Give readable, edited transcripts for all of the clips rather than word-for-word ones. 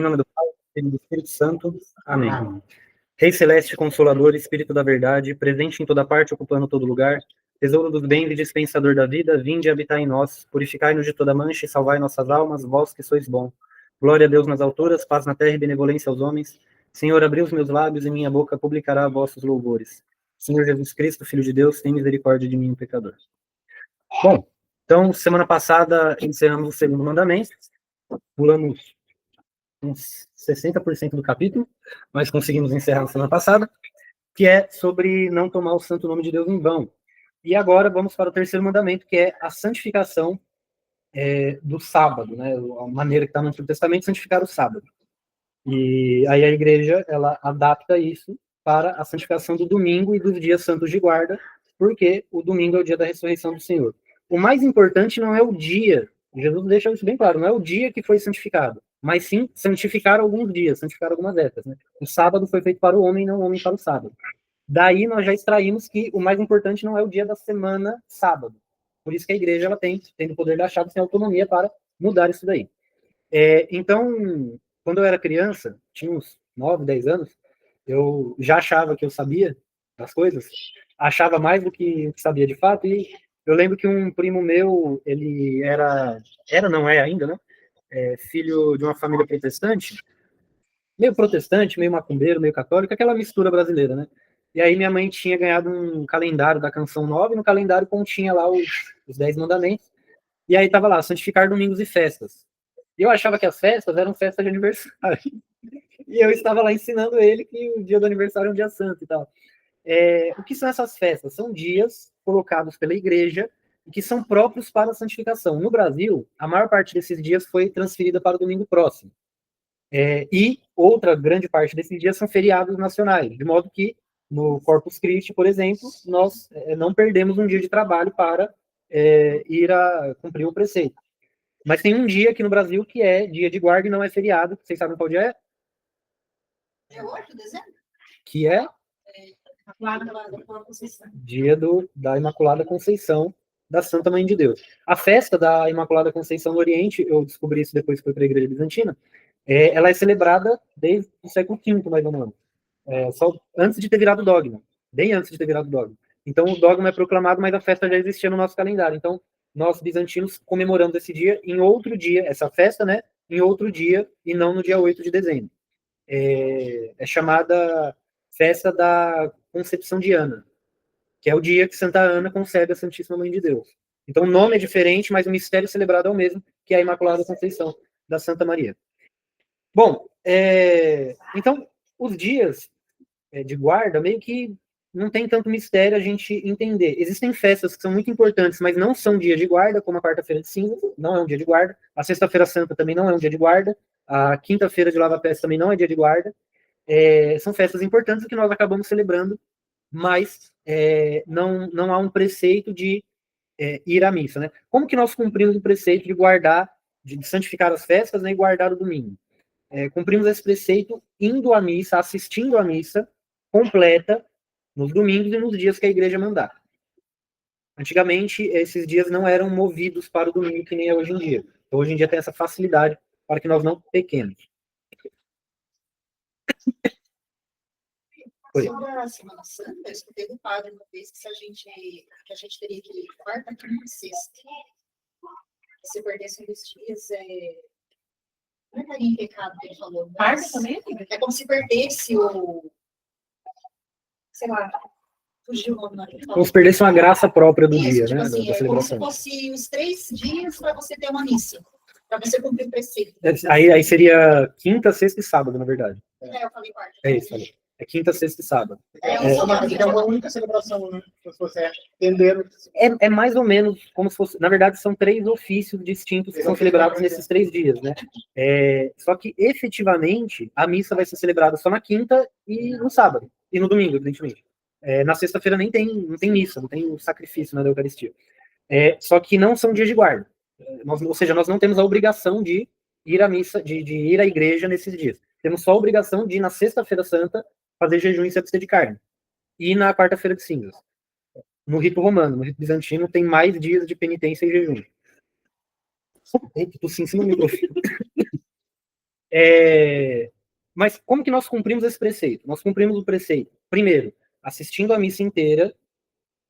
Em nome do Pai, do Filho e do Espírito Santo. Amém. Rei Celeste, Consolador, Espírito da Verdade, presente em toda parte, ocupando todo lugar, tesouro dos bens e dispensador da vida, vinde habitar em nós, purificai-nos de toda mancha e salvai nossas almas, vós que sois bom. Glória a Deus nas alturas, paz na terra e benevolência aos homens. Senhor, abri os meus lábios e minha boca publicará vossos louvores. Senhor Jesus Cristo, Filho de Deus, tem misericórdia de mim, pecador. Bom, então, semana passada encerramos o segundo mandamento, pulamos uns 60% do capítulo, mas conseguimos encerrar na semana passada, que é sobre não tomar o santo nome de Deus em vão. E agora vamos para o terceiro mandamento, que é a santificação do sábado, né? A maneira que está no Antigo Testamento, santificar o sábado. E aí a igreja, ela adapta isso para a santificação do domingo e dos dias santos de guarda, porque o domingo é o dia da ressurreição do Senhor. O mais importante não é o dia, Jesus deixa isso bem claro, não é o dia que foi santificado, mas sim santificar alguns dias, santificar algumas épocas. Né? O sábado foi feito para o homem, não o homem para o sábado. Daí nós já extraímos que o mais importante não é o dia da semana sábado. Por isso que a igreja ela tem o poder da chave, tem autonomia para mudar isso daí. Então, quando eu era criança, tinha uns 9, 10 anos, eu já achava que eu sabia das coisas, achava mais do que sabia de fato, e eu lembro que um primo meu, ele não é ainda, né? Filho de uma família protestante, meio macumbeiro, meio católico, aquela mistura brasileira, né? E aí minha mãe tinha ganhado um calendário da Canção Nova, e no calendário continha lá os 10 mandamentos, e aí tava lá, santificar domingos e festas. E eu achava que as festas eram festas de aniversário. E eu estava lá ensinando ele que o dia do aniversário é um dia santo e tal. O que são essas festas? São dias colocados pela igreja e que são próprios para a santificação. No Brasil, a maior parte desses dias foi transferida para o domingo próximo. E outra grande parte desses dias são feriados nacionais, de modo que no Corpus Christi, por exemplo, nós não perdemos um dia de trabalho para ir a cumprir o preceito. Mas tem um dia aqui no Brasil que é dia de guarda e não é feriado. Vocês sabem qual dia é? É 8 de dezembro? Que é? Dia da Imaculada Conceição da Santa Mãe de Deus. A festa da Imaculada Conceição no Oriente, eu descobri isso depois que fui para a Igreja Bizantina, ela é celebrada desde o século V, mais ou menos. Só antes de ter virado dogma. Bem antes de ter virado dogma. Então o dogma é proclamado, mas a festa já existia no nosso calendário. Então nós, bizantinos, comemoramos esse dia em outro dia, essa festa, né? Em outro dia, e não no dia 8 de dezembro. É chamada Festa da Concepção de Ana, que é o dia que Santa Ana concebe a Santíssima Mãe de Deus. Então o nome é diferente, mas o mistério celebrado é o mesmo, que é a Imaculada Conceição da Santa Maria. Bom, então os dias de guarda meio que não tem tanto mistério a gente entender. Existem festas que são muito importantes, mas não são dias de guarda, como a quarta-feira de cinza, não é um dia de guarda. A sexta-feira santa também não é um dia de guarda. A quinta-feira de lava-pés também não é dia de guarda. São festas importantes que nós acabamos celebrando, mas não há um preceito de ir à missa, né? Como que nós cumprimos o preceito de guardar, de santificar as festas, né, e guardar o domingo? Cumprimos esse preceito indo à missa, assistindo à missa completa nos domingos e nos dias que a igreja mandar. Antigamente, esses dias não eram movidos para o domingo, que nem é hoje em dia. Então, hoje em dia tem essa facilidade para que nós não pequemos. Sobre a Semana Santa, eu escutei do padre uma vez que a gente teria que ir quarta, quinta e sexta. Se perdesse um dos dias, não estaria em pecado, ele falou. Quarta também? É como se perdesse sei lá, fugiu o nome. Como se perdesse uma graça própria do dia, tipo né? Assim, da celebração. Como se fosse os 3 dias para você ter uma missa, para você cumprir o preceito. Aí seria quinta, sexta e sábado, na verdade. Eu falei quarta. É isso, falei. É quinta, sexta e sábado. É uma única celebração, né? Se você entender. É mais ou menos como se fosse. Na verdade, são 3 ofícios distintos que são celebrados nesses 3 dias, né? Só que, efetivamente, a missa vai ser celebrada só na quinta e no sábado. E no domingo, evidentemente. Na sexta-feira não tem missa, não tem o sacrifício, né, da Eucaristia. Só que não são dias de guarda. Ou seja, nós não temos a obrigação de ir à missa, de ir à igreja nesses dias. Temos só a obrigação de ir na sexta-feira santa fazer jejum e se abster de carne. E na quarta-feira de cinzas. No rito romano, no rito bizantino, tem mais dias de penitência e jejum. Eita, tossi em cima do microfone. Mas como que nós cumprimos esse preceito? Nós cumprimos o preceito, primeiro, assistindo a missa inteira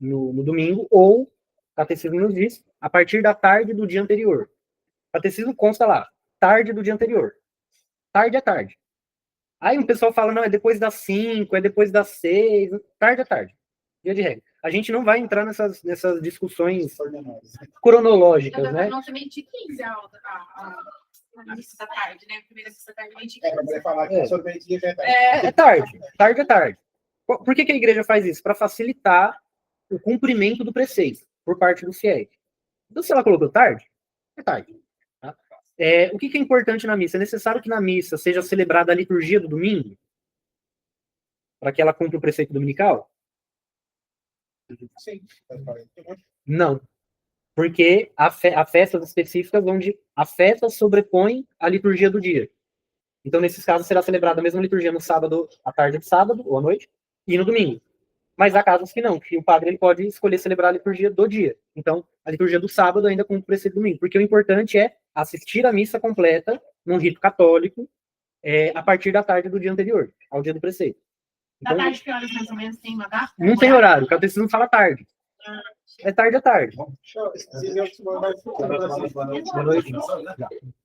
no domingo, ou, o catecismo nos diz, a partir da tarde do dia anterior. O catecismo consta lá, tarde do dia anterior. Tarde é tarde. Aí o pessoal fala, não, é depois das 5, é depois das 6, tarde é tarde. Dia de regra. A gente não vai entrar nessas discussões cronológicas, né? Não, também de 15 a missa da tarde, né? Primeira missa da tarde, meio de 15. Pra poder falar que sobre dia já é tarde. É tarde. Tarde é tarde. Por que a igreja faz isso? Para facilitar o cumprimento do preceito por parte dos fiéis. Então, se ela colocou tarde, é tarde. Tá? O que é importante na missa? É necessário que na missa seja celebrada a liturgia do domingo? Para que ela cumpra o preceito dominical? Sim. Não. Porque há festas específicas onde a festa sobrepõe a liturgia do dia. Então, nesses casos, será celebrada a mesma liturgia no sábado, à tarde de sábado, ou à noite, e no domingo. Mas há casos que não, que o padre ele pode escolher celebrar a liturgia do dia. Então, a liturgia do sábado ainda cumpre o preceito do domingo. Porque o importante é assistir a missa completa, num rito católico, a partir da tarde do dia anterior, ao dia do preceito. Da Então, tarde, que horas mais ou menos tem uma data? não tem horário, o catecismo fala tarde. É tarde, é tarde.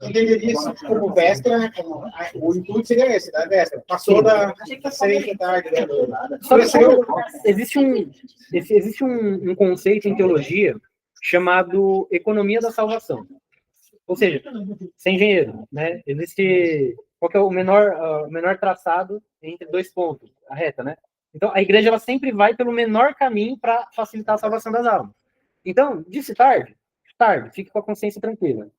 Entenderia isso como véspera, né? O intuito seria esse, da véspera. Passou da 6 da tarde. Né? Só que existe um conceito em teologia chamado economia da salvação. Ou seja, ser engenheiro, né? Existe qual que é o menor traçado entre dois pontos, a reta, né? Então, a igreja ela sempre vai pelo menor caminho para facilitar a salvação das almas. Então, disse tarde, fique com a consciência tranquila.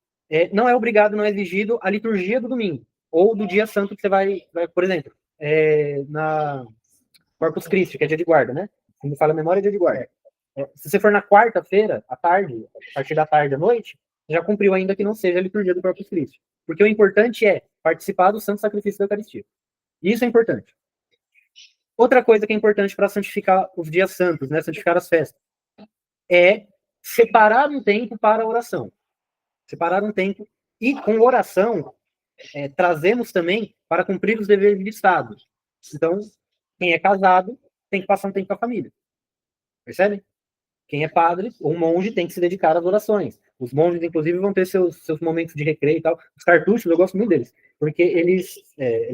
Não é obrigado, não é exigido a liturgia do domingo, ou do dia santo que você vai por exemplo, na Corpus Christi, que é dia de guarda, né? Quando fala memória, é dia de guarda. Se você for na quarta-feira, à tarde, a partir da tarde à noite, já cumpriu ainda que não seja a liturgia do Corpus Christi. Porque o importante é participar do santo sacrifício da Eucaristia. Isso é importante. Outra coisa que é importante para santificar os dias santos, né, santificar as festas, é separar um tempo para a oração. Separar um tempo. E com oração, trazemos também para cumprir os deveres de Estado. Então, quem é casado tem que passar um tempo com a família. Percebem? Quem é padre ou monge tem que se dedicar às orações. Os monges, inclusive, vão ter seus momentos de recreio e tal. Os cartuchos, eu gosto muito deles, porque eles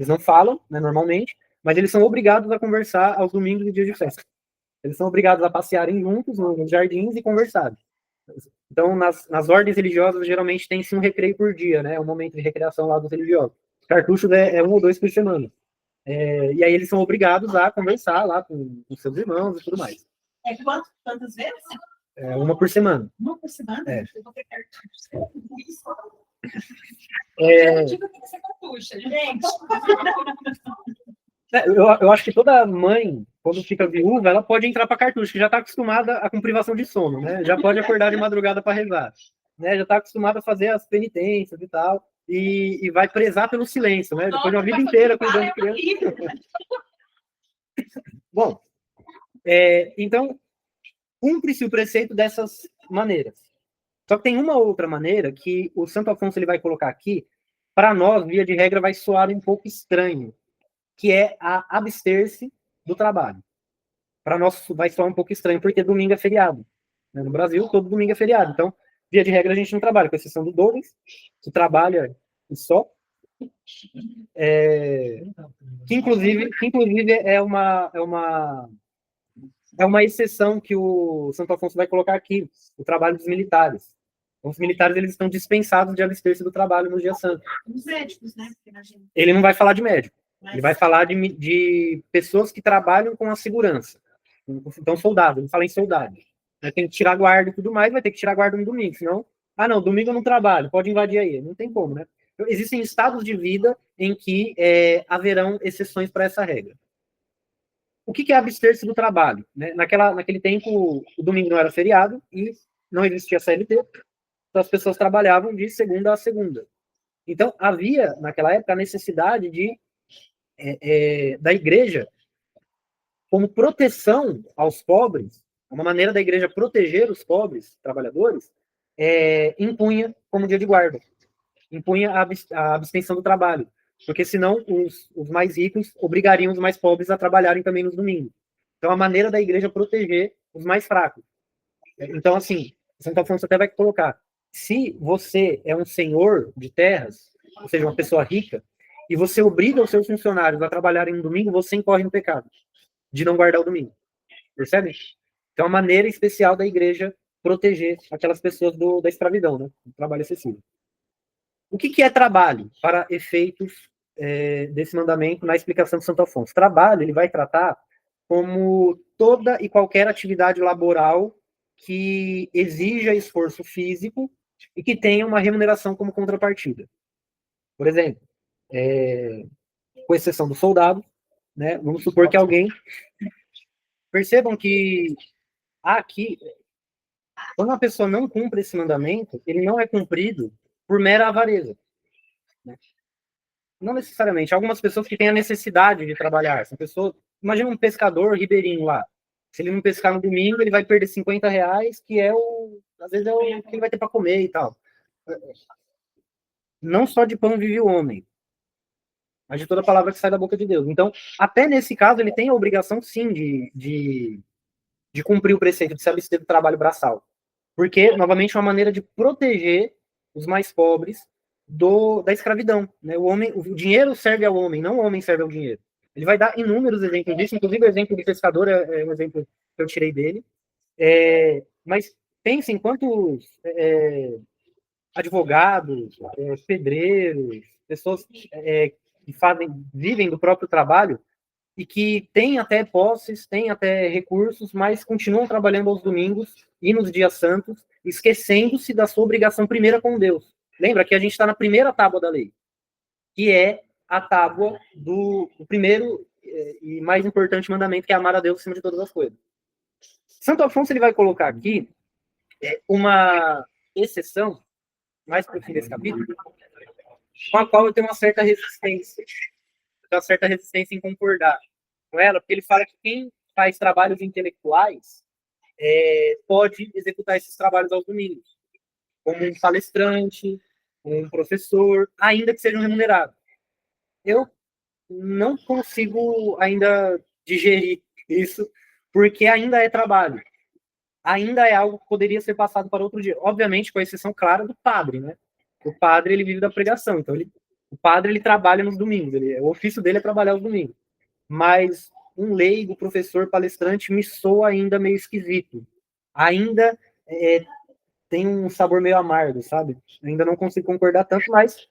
não falam, né, normalmente, mas eles são obrigados a conversar aos domingos e dias de festa. Eles são obrigados a passearem juntos nos jardins e conversarem. Então, nas ordens religiosas, geralmente tem-se um recreio por dia, né? Um momento de recreação lá dos religiosos. Os cartuchos é 1 ou 2 por semana. E aí eles são obrigados a conversar lá com seus irmãos e tudo mais. Quantas vezes? 1 por semana. 1 por semana? Eu vou ter cartucho. Eu digo que você cartucha, gente. Eu acho que toda mãe, quando fica viúva, ela pode entrar para cartucho, que já está acostumada com privação de sono, né? Já pode acordar de madrugada para rezar, né? Já está acostumada a fazer as penitências e tal, e vai prezar pelo silêncio, né? Depois de uma vida inteira cuidando de criança. Bom, então, cumpre-se o preceito dessas maneiras. Só que tem uma outra maneira que o Santo Afonso ele vai colocar aqui, para nós, via de regra, vai soar um pouco estranho, que é a abster-se do trabalho. Para nós vai soar um pouco estranho, porque domingo é feriado. No Brasil, todo domingo é feriado. Então, via de regra, a gente não trabalha, com exceção do Douglas, que trabalha e só. Que inclusive é uma exceção que o Santo Afonso vai colocar aqui, o trabalho dos militares. Então, os militares eles estão dispensados de abster-se do trabalho no dia santo. Os médicos, né? Ele não vai falar de médico. Ele vai falar de pessoas que trabalham com a segurança. Então, soldado. Ele fala em soldado. Tem que tirar guarda e tudo mais, vai ter que tirar guarda no domingo. Senão, não, domingo eu não trabalho, pode invadir aí. Não tem como, né? Então, existem estados de vida em que haverão exceções para essa regra. O que é abster-se do trabalho? Né? Naquele tempo, o domingo não era feriado e não existia CLT. Então, as pessoas trabalhavam de segunda a segunda. Então, havia, naquela época, a necessidade da igreja, como proteção aos pobres, uma maneira da igreja proteger os pobres trabalhadores, impunha como dia de guarda, impunha a abstenção do trabalho. Porque senão os mais ricos obrigariam os mais pobres a trabalharem também nos domingos. Então, a maneira da igreja proteger os mais fracos. Então, assim, Santo Afonso até vai colocar, se você é um senhor de terras, ou seja, uma pessoa rica, e você obriga os seus funcionários a trabalharem no domingo, você incorre no pecado de não guardar o domingo. Percebe? Então, é uma maneira especial da igreja proteger aquelas pessoas da escravidão, né? Do trabalho excessivo. O que é trabalho para efeitos desse mandamento na explicação de Santo Afonso? Trabalho, ele vai tratar como toda e qualquer atividade laboral que exija esforço físico e que tenha uma remuneração como contrapartida. Por exemplo, com exceção do soldado, né? Vamos supor que alguém... Percebam que aqui, quando uma pessoa não cumpre esse mandamento, ele não é cumprido por mera avareza. Né? Não necessariamente. Algumas pessoas que têm a necessidade de trabalhar. Essa pessoa, imagina um pescador ribeirinho lá. Se ele não pescar no domingo, ele vai perder R$50, que às vezes é o que ele vai ter para comer e tal. Não só de pão vive o homem, mas de toda palavra que sai da boca de Deus. Então, até nesse caso, ele tem a obrigação, sim, de cumprir o preceito, de se abster do trabalho braçal. Porque, novamente, é uma maneira de proteger os mais pobres da escravidão. Né? O dinheiro serve ao homem, não o homem serve ao dinheiro. Ele vai dar inúmeros exemplos disso, inclusive o exemplo do pescador é um exemplo que eu tirei dele. Mas pensem quantos advogados, pedreiros, pessoas que vivem do próprio trabalho e que têm até posses, têm até recursos, mas continuam trabalhando aos domingos e nos dias santos, esquecendo-se da sua obrigação primeira com Deus. Lembra que a gente está na primeira tábua da lei, que é a tábua do primeiro e mais importante mandamento, que é amar a Deus acima de todas as coisas. Santo Afonso ele vai colocar aqui uma exceção, mais para o fim desse capítulo, com a qual eu tenho uma certa resistência. Uma certa resistência em concordar com ela, porque ele fala que quem faz trabalhos intelectuais pode executar esses trabalhos aos domingos, como um palestrante, um professor, ainda que sejam remunerados. Eu não consigo ainda digerir isso, porque ainda é trabalho. Ainda é algo que poderia ser passado para outro dia. Obviamente, com a exceção clara do padre, né? O padre, ele vive da pregação, então o padre, ele trabalha nos domingos, o ofício dele é trabalhar os domingos. Mas um leigo, professor, palestrante, me soa ainda meio esquisito. Ainda tem um sabor meio amargo, sabe? Ainda não consigo concordar tanto, mas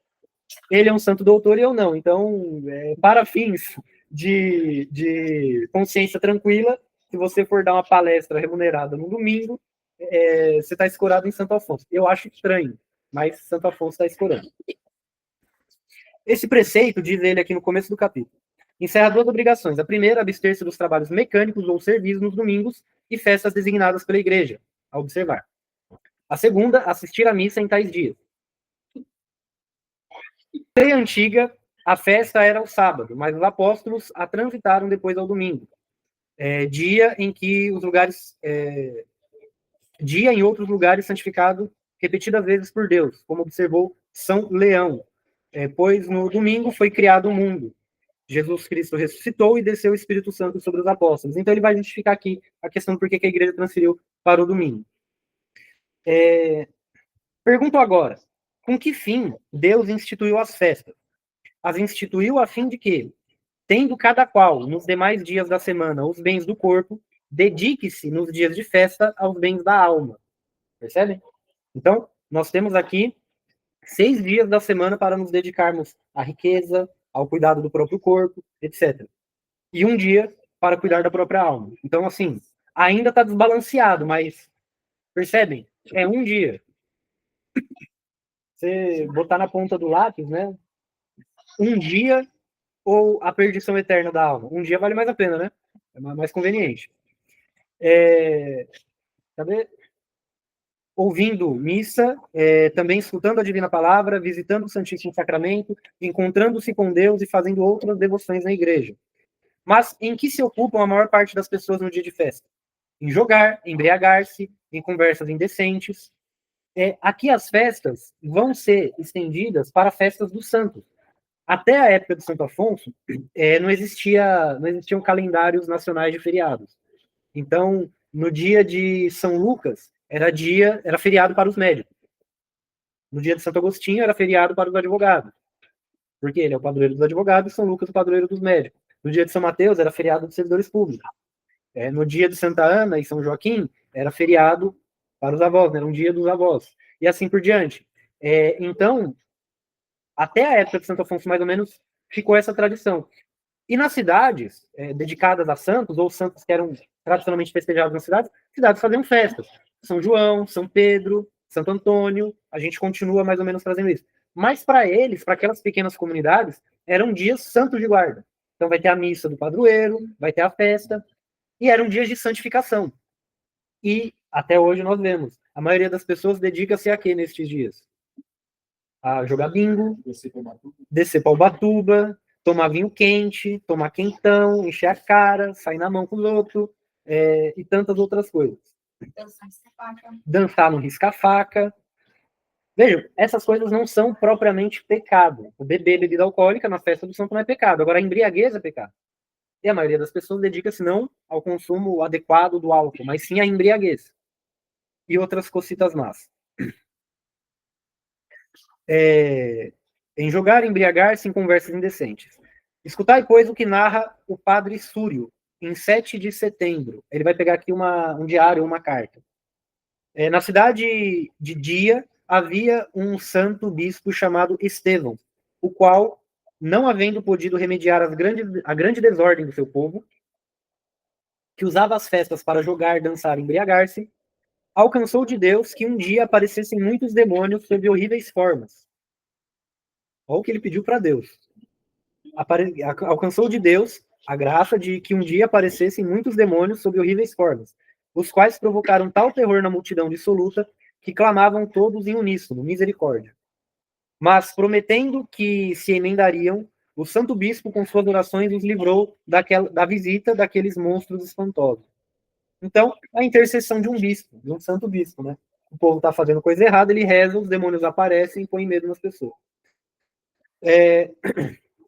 ele é um santo doutor e eu não. Então, para fins de consciência tranquila, se você for dar uma palestra remunerada no domingo, você está escorado em Santo Afonso. Eu acho estranho, mas Santo Afonso está escorando. Esse preceito, diz ele aqui no começo do capítulo, encerra duas obrigações. A primeira, abster-se dos trabalhos mecânicos ou serviços nos domingos e festas designadas pela igreja, a observar. A segunda, assistir à missa em tais dias. Na lei antiga, a festa era o sábado, mas os apóstolos a transitaram depois ao domingo. Dia em que os lugares... dia em outros lugares santificado repetidas vezes por Deus, como observou São Leão. Pois no domingo foi criado o mundo. Jesus Cristo ressuscitou e desceu o Espírito Santo sobre os apóstolos. Então ele vai justificar aqui a questão do porquê que a igreja transferiu para o domingo. Pergunto agora, com que fim Deus instituiu as festas? As instituiu a fim de que, tendo cada qual, nos demais dias da semana, os bens do corpo, dedique-se nos dias de festa aos bens da alma. Percebem? Então, nós temos aqui 6 dias da semana para nos dedicarmos à riqueza, ao cuidado do próprio corpo, etc. E um dia para cuidar da própria alma. Então, assim, ainda está desbalanceado, mas percebem? É um dia. Você botar na ponta do lápis, né? Um dia ou a perdição eterna da alma? Um dia vale mais a pena, né? É mais conveniente. Sabe? Ouvindo missa, também escutando a Divina Palavra, visitando o Santíssimo Sacramento, encontrando-se com Deus e fazendo outras devoções na igreja. Mas em que se ocupam a maior parte das pessoas no dia de festa? Em jogar, embriagar-se, em conversas indecentes. Aqui as festas vão ser estendidas para festas dos santos. Até a época de Santo Afonso, não existiam calendários nacionais de feriados. Então, no dia de São Lucas, era feriado para os médicos. No dia de Santo Agostinho, era feriado para os advogados. Porque ele é o padroeiro dos advogados e São Lucas o padroeiro dos médicos. No dia de São Mateus, era feriado dos servidores públicos. No dia de Santa Ana e São Joaquim, era feriado para os avós, né? Era um dia dos avós. E assim por diante. Então, até a época de Santo Afonso, mais ou menos, ficou essa tradição. E nas cidades dedicadas a santos, ou santos que eram tradicionalmente festejados nas cidades faziam festas. São João, São Pedro, Santo Antônio, a gente continua mais ou menos fazendo isso. Mas para eles, para aquelas pequenas comunidades, eram dias santos de guarda. Então vai ter a missa do padroeiro, vai ter a festa, e eram dias de santificação. E até hoje nós vemos, a maioria das pessoas dedica-se a quê nestes dias? A jogar bingo, descer para Ubatuba, tomar vinho quente, tomar quentão, encher a cara, sair na mão com os outros, e tantas outras coisas. Dançar no risca-faca. Vejam, essas coisas não são propriamente pecado. O beber bebida alcoólica na festa do santo não é pecado. Agora, a embriaguez é pecado. E a maioria das pessoas dedica-se não ao consumo adequado do álcool, mas sim à embriaguez. E outras cocitas más. Em jogar, embriagar-se em conversas indecentes. Escutai, pois, o que narra o padre Súrio, em 7 de setembro. Ele vai pegar aqui um diário, uma carta. Na cidade de Dia, havia um santo bispo chamado Estevão, o qual, não havendo podido remediar a grande desordem do seu povo, que usava as festas para jogar, dançar e embriagar-se, alcançou de Deus que um dia aparecessem muitos demônios sob horríveis formas. Olha o que ele pediu para Deus. Alcançou de Deus a graça de que um dia aparecessem muitos demônios sob horríveis formas, os quais provocaram tal terror na multidão dissoluta que clamavam todos em uníssono, misericórdia. Mas, prometendo que se emendariam, o santo bispo, com suas orações, os livrou da visita daqueles monstros espantosos. Então, a intercessão de um bispo, de um santo bispo, né? O povo está fazendo coisa errada, ele reza, os demônios aparecem e põem medo nas pessoas.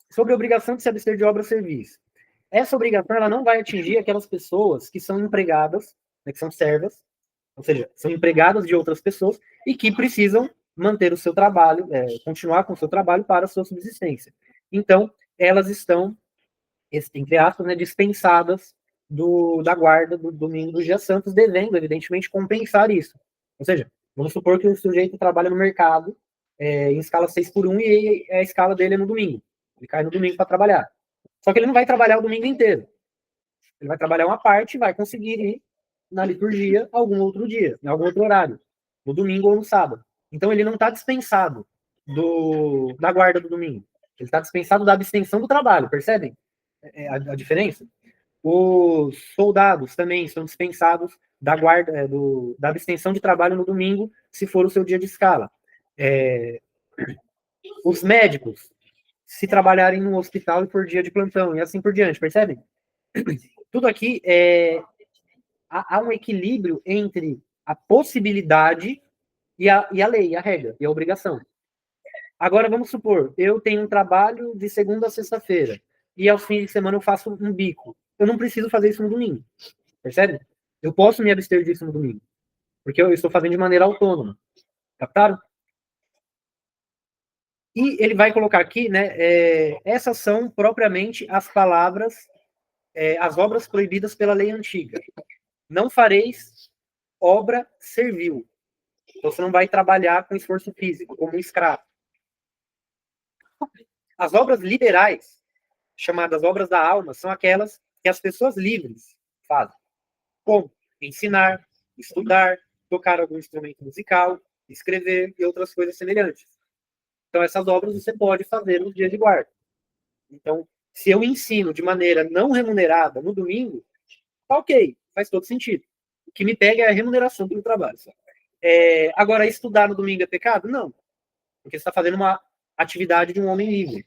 Sobre a obrigação de se abster de obra serviço. Essa obrigação ela não vai atingir aquelas pessoas que são empregadas, né, que são servas, ou seja, são empregadas de outras pessoas e que precisam manter o seu trabalho, continuar com o seu trabalho para a sua subsistência. Então, elas estão, entre aspas, né, dispensadas da guarda do domingo dos dias santos, devendo, evidentemente, compensar isso. Ou seja, vamos supor que o sujeito trabalha no mercado em escala 6x1 e a escala dele é no domingo. Ele cai no domingo para trabalhar. Só que ele não vai trabalhar o domingo inteiro. Ele vai trabalhar uma parte e vai conseguir ir na liturgia algum outro dia, em algum outro horário, no domingo ou no sábado. Então ele não está dispensado da guarda do domingo. Ele está dispensado da abstenção do trabalho, percebem a diferença? Os soldados também são dispensados da guarda, da abstenção de trabalho no domingo, se for o seu dia de escala. Os médicos, se trabalharem no hospital e por dia de plantão, e assim por diante, percebem? Tudo aqui há um equilíbrio entre a possibilidade e a lei, a regra, e a obrigação. Agora, vamos supor, eu tenho um trabalho de segunda a sexta-feira, e aos fins de semana eu faço um bico. Eu não preciso fazer isso no domingo, percebe? Eu posso me abster disso no domingo, porque eu estou fazendo de maneira autônoma. Captaram? E ele vai colocar aqui, né, essas são propriamente as palavras, as obras proibidas pela lei antiga. Não fareis obra servil. Então você não vai trabalhar com esforço físico, como um escravo. As obras liberais, chamadas obras da alma, são aquelas que as pessoas livres fazem. Como ensinar, estudar, tocar algum instrumento musical, escrever e outras coisas semelhantes. Então, essas obras você pode fazer nos dias de guarda. Então, se eu ensino de maneira não remunerada no domingo, tá ok, faz todo sentido. O que me pega é a remuneração do trabalho. Agora, estudar no domingo é pecado? Não. Porque você está fazendo uma atividade de um homem livre.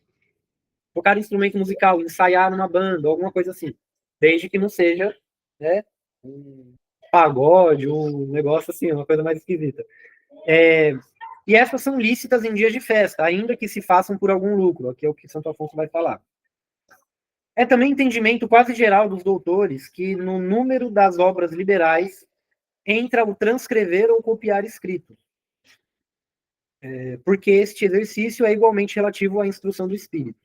Tocar instrumento musical, ensaiar numa banda, alguma coisa assim. Desde que não seja, né, um pagode, um negócio assim, uma coisa mais esquisita. E essas são lícitas em dias de festa, ainda que se façam por algum lucro, aqui é o que Santo Afonso vai falar. É também entendimento quase geral dos doutores que no número das obras liberais entra o transcrever ou copiar escrito, porque este exercício é igualmente relativo à instrução do espírito.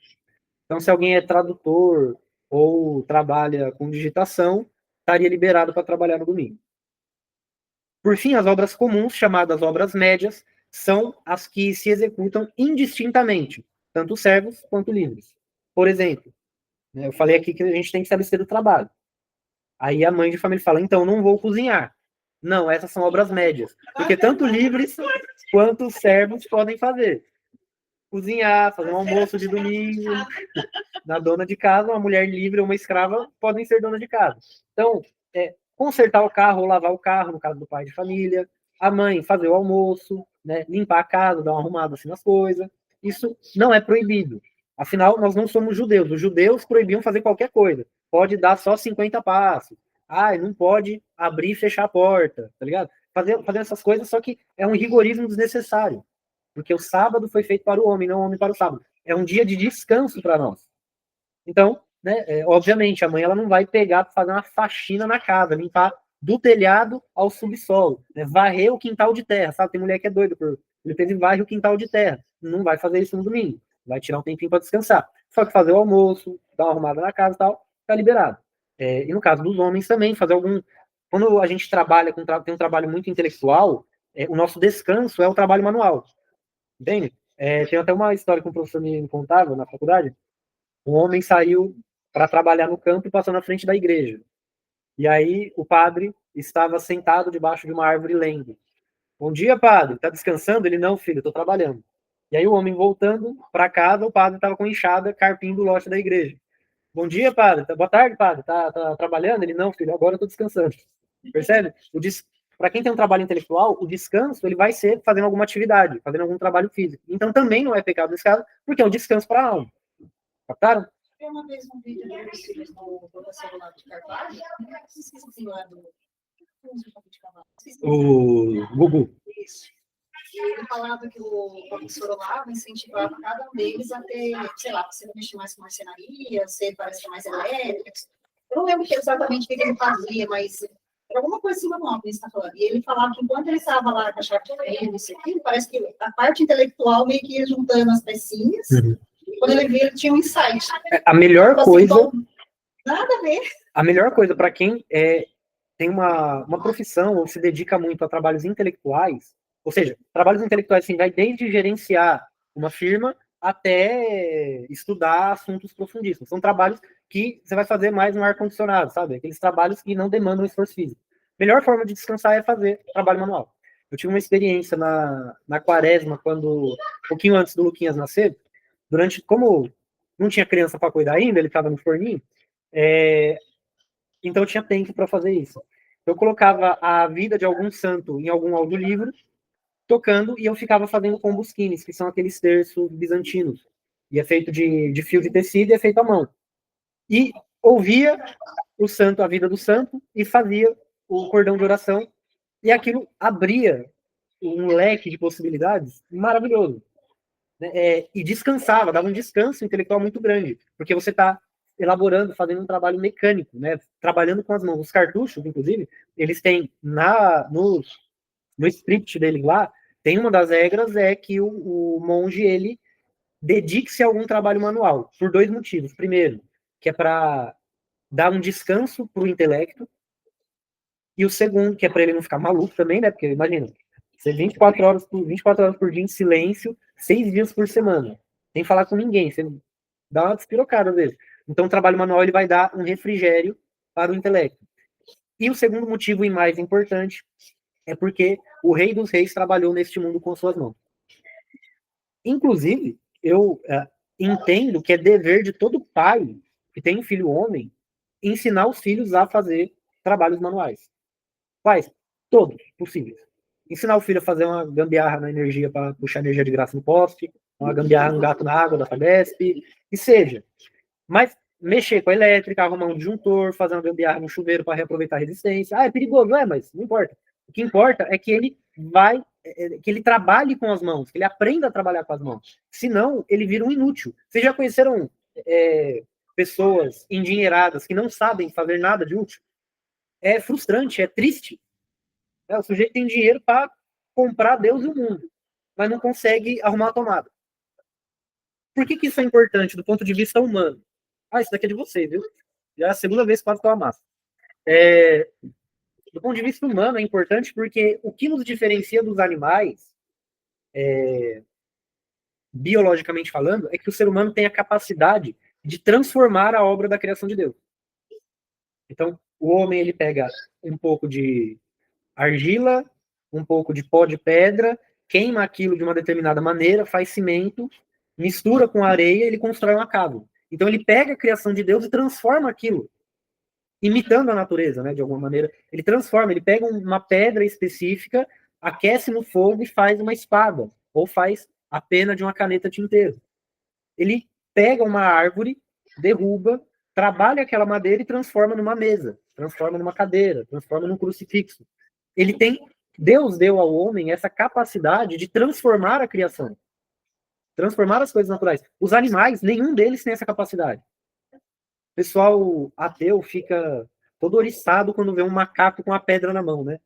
Então, se alguém é tradutor ou trabalha com digitação, estaria liberado para trabalhar no domingo. Por fim, as obras comuns, chamadas obras médias, são as que se executam indistintamente, tanto servos quanto livres. Por exemplo, eu falei aqui que a gente tem que se abster do trabalho. Aí a mãe de família fala, então, não vou cozinhar. Não, essas são obras médias, porque tanto livres quanto servos podem fazer. Cozinhar, fazer um almoço de domingo. Na dona de casa, uma mulher livre ou uma escrava podem ser dona de casa. Então, consertar o carro ou lavar o carro, no caso do pai de família. A mãe fazer o almoço, né, limpar a casa, dar uma arrumada assim nas coisas. Isso não é proibido. Afinal, nós não somos judeus. Os judeus proibiam fazer qualquer coisa. Pode dar só 50 passos. Não pode abrir e fechar a porta, tá ligado? Fazer essas coisas, só que é um rigorismo desnecessário. Porque o sábado foi feito para o homem, não o homem para o sábado. É um dia de descanso para nós. Então, né, obviamente, a mãe ela não vai pegar para fazer uma faxina na casa, limpar do telhado ao subsolo, né, varrer o quintal de terra, sabe? Tem mulher que é doida por ele varre o quintal de terra. Não vai fazer isso no domingo. Vai tirar um tempinho para descansar. Só que fazer o almoço, dar uma arrumada na casa e tal, tá liberado. E no caso dos homens também, fazer algum... Quando a gente trabalha, tem um trabalho muito intelectual, o nosso descanso é o trabalho manual. Entende? Tem até uma história que um professor me contava na faculdade. Um homem saiu para trabalhar no campo e passou na frente da igreja. E aí o padre estava sentado debaixo de uma árvore lendo. Bom dia, padre. Tá descansando? Ele, não, filho, estou trabalhando. E aí o homem voltando para casa, o padre estava com enxada carpindo o lote da igreja. Bom dia, padre. Boa tarde, padre. Tá trabalhando? Ele, não, filho, agora eu estou descansando. Percebe? Para quem tem um trabalho intelectual, o descanso ele vai ser fazendo alguma atividade, fazendo algum trabalho físico. Então também não é pecado nesse caso, porque é um descanso para a alma. Captaram? Eu uma vez um vídeo dos filhos do professor Olavo de Carvalho, esqueci lá do... O Gugu. Isso. E ele falava que o professor Olavo incentivava cada um deles a ter, sei lá, você não mexer mais com marcenaria, você parece mais elétrica. Eu não lembro exatamente o que ele fazia, mas era alguma coisa assim manual que ele está falando. E ele falava que enquanto ele estava lá com a chave de ferro, isso aqui, parece que a parte intelectual meio que ia juntando as pecinhas. Uhum. Quando ele veio, ele tinha um insight. A melhor coisa... Assim, nada a ver. A melhor coisa para quem tem uma profissão ou se dedica muito a trabalhos intelectuais, ou seja, trabalhos intelectuais assim, vai desde gerenciar uma firma até estudar assuntos profundíssimos. São trabalhos que você vai fazer mais no ar-condicionado, sabe? Aqueles trabalhos que não demandam esforço físico. A melhor forma de descansar é fazer trabalho manual. Eu tive uma experiência na quaresma, um pouquinho antes do Luquinhas nascer, como não tinha criança para cuidar ainda, ele estava no forninho, então eu tinha tempo para fazer isso. Eu colocava a vida de algum santo em algum audiolivro, tocando, e eu ficava fazendo combusquines, que são aqueles terços bizantinos. E é feito de fio de tecido e é feito à mão. E ouvia a vida do santo, e fazia o cordão de oração, e aquilo abria um leque de possibilidades maravilhoso. E descansava, dava um descanso intelectual muito grande, porque você está elaborando, fazendo um trabalho mecânico, né? Trabalhando com as mãos. Os cartuchos, inclusive, eles têm no script dele lá, tem uma das regras é que o monge ele dedique-se a algum trabalho manual, por 2 motivos. Primeiro, que é para dar um descanso para o intelecto, e o segundo, que é para ele não ficar maluco também, né? Porque imagina, você 24 horas por dia em silêncio, 6 dias por semana, sem falar com ninguém, você dá uma despirocada às vezes. Então o trabalho manual ele vai dar um refrigério para o intelecto. E o segundo motivo, e mais importante, é porque o Rei dos Reis trabalhou neste mundo com suas mãos. Inclusive, eu entendo que é dever de todo pai que tem um filho homem ensinar os filhos a fazer trabalhos manuais. Quais? Todos possíveis. Ensinar o filho a fazer uma gambiarra na energia para puxar energia de graça no poste, uma gambiarra no gato na água da Sabesp, que seja. Mas mexer com a elétrica, arrumar um disjuntor, fazer uma gambiarra no chuveiro para reaproveitar a resistência. É perigoso, mas não importa. O que importa é que ele vai que ele trabalhe com as mãos, que ele aprenda a trabalhar com as mãos. Senão, ele vira um inútil. Vocês já conheceram pessoas endinheiradas que não sabem fazer nada de útil? É frustrante, é triste. O sujeito tem dinheiro para comprar Deus e o mundo, mas não consegue arrumar a tomada. Por que isso é importante do ponto de vista humano? Isso daqui é de vocês, viu? Já é a segunda vez que quase tô a massa. Do ponto de vista humano é importante porque o que nos diferencia dos animais, biologicamente falando, é que o ser humano tem a capacidade de transformar a obra da criação de Deus. Então, o homem, ele pega um pouco de argila, um pouco de pó de pedra, queima aquilo de uma determinada maneira, faz cimento, mistura com areia e ele constrói uma casa. Então, ele pega a criação de Deus e transforma aquilo, imitando a natureza, né, de alguma maneira. Ele transforma, ele pega uma pedra específica, aquece no fogo e faz uma espada, ou faz a pena de uma caneta tinteiro. Ele pega uma árvore, derruba, trabalha aquela madeira e transforma numa mesa, transforma numa cadeira, transforma num crucifixo. Deus deu ao homem essa capacidade de transformar a criação, transformar as coisas naturais. Os animais, nenhum deles tem essa capacidade. O pessoal ateu fica todo oriçado quando vê um macaco com a pedra na mão, né?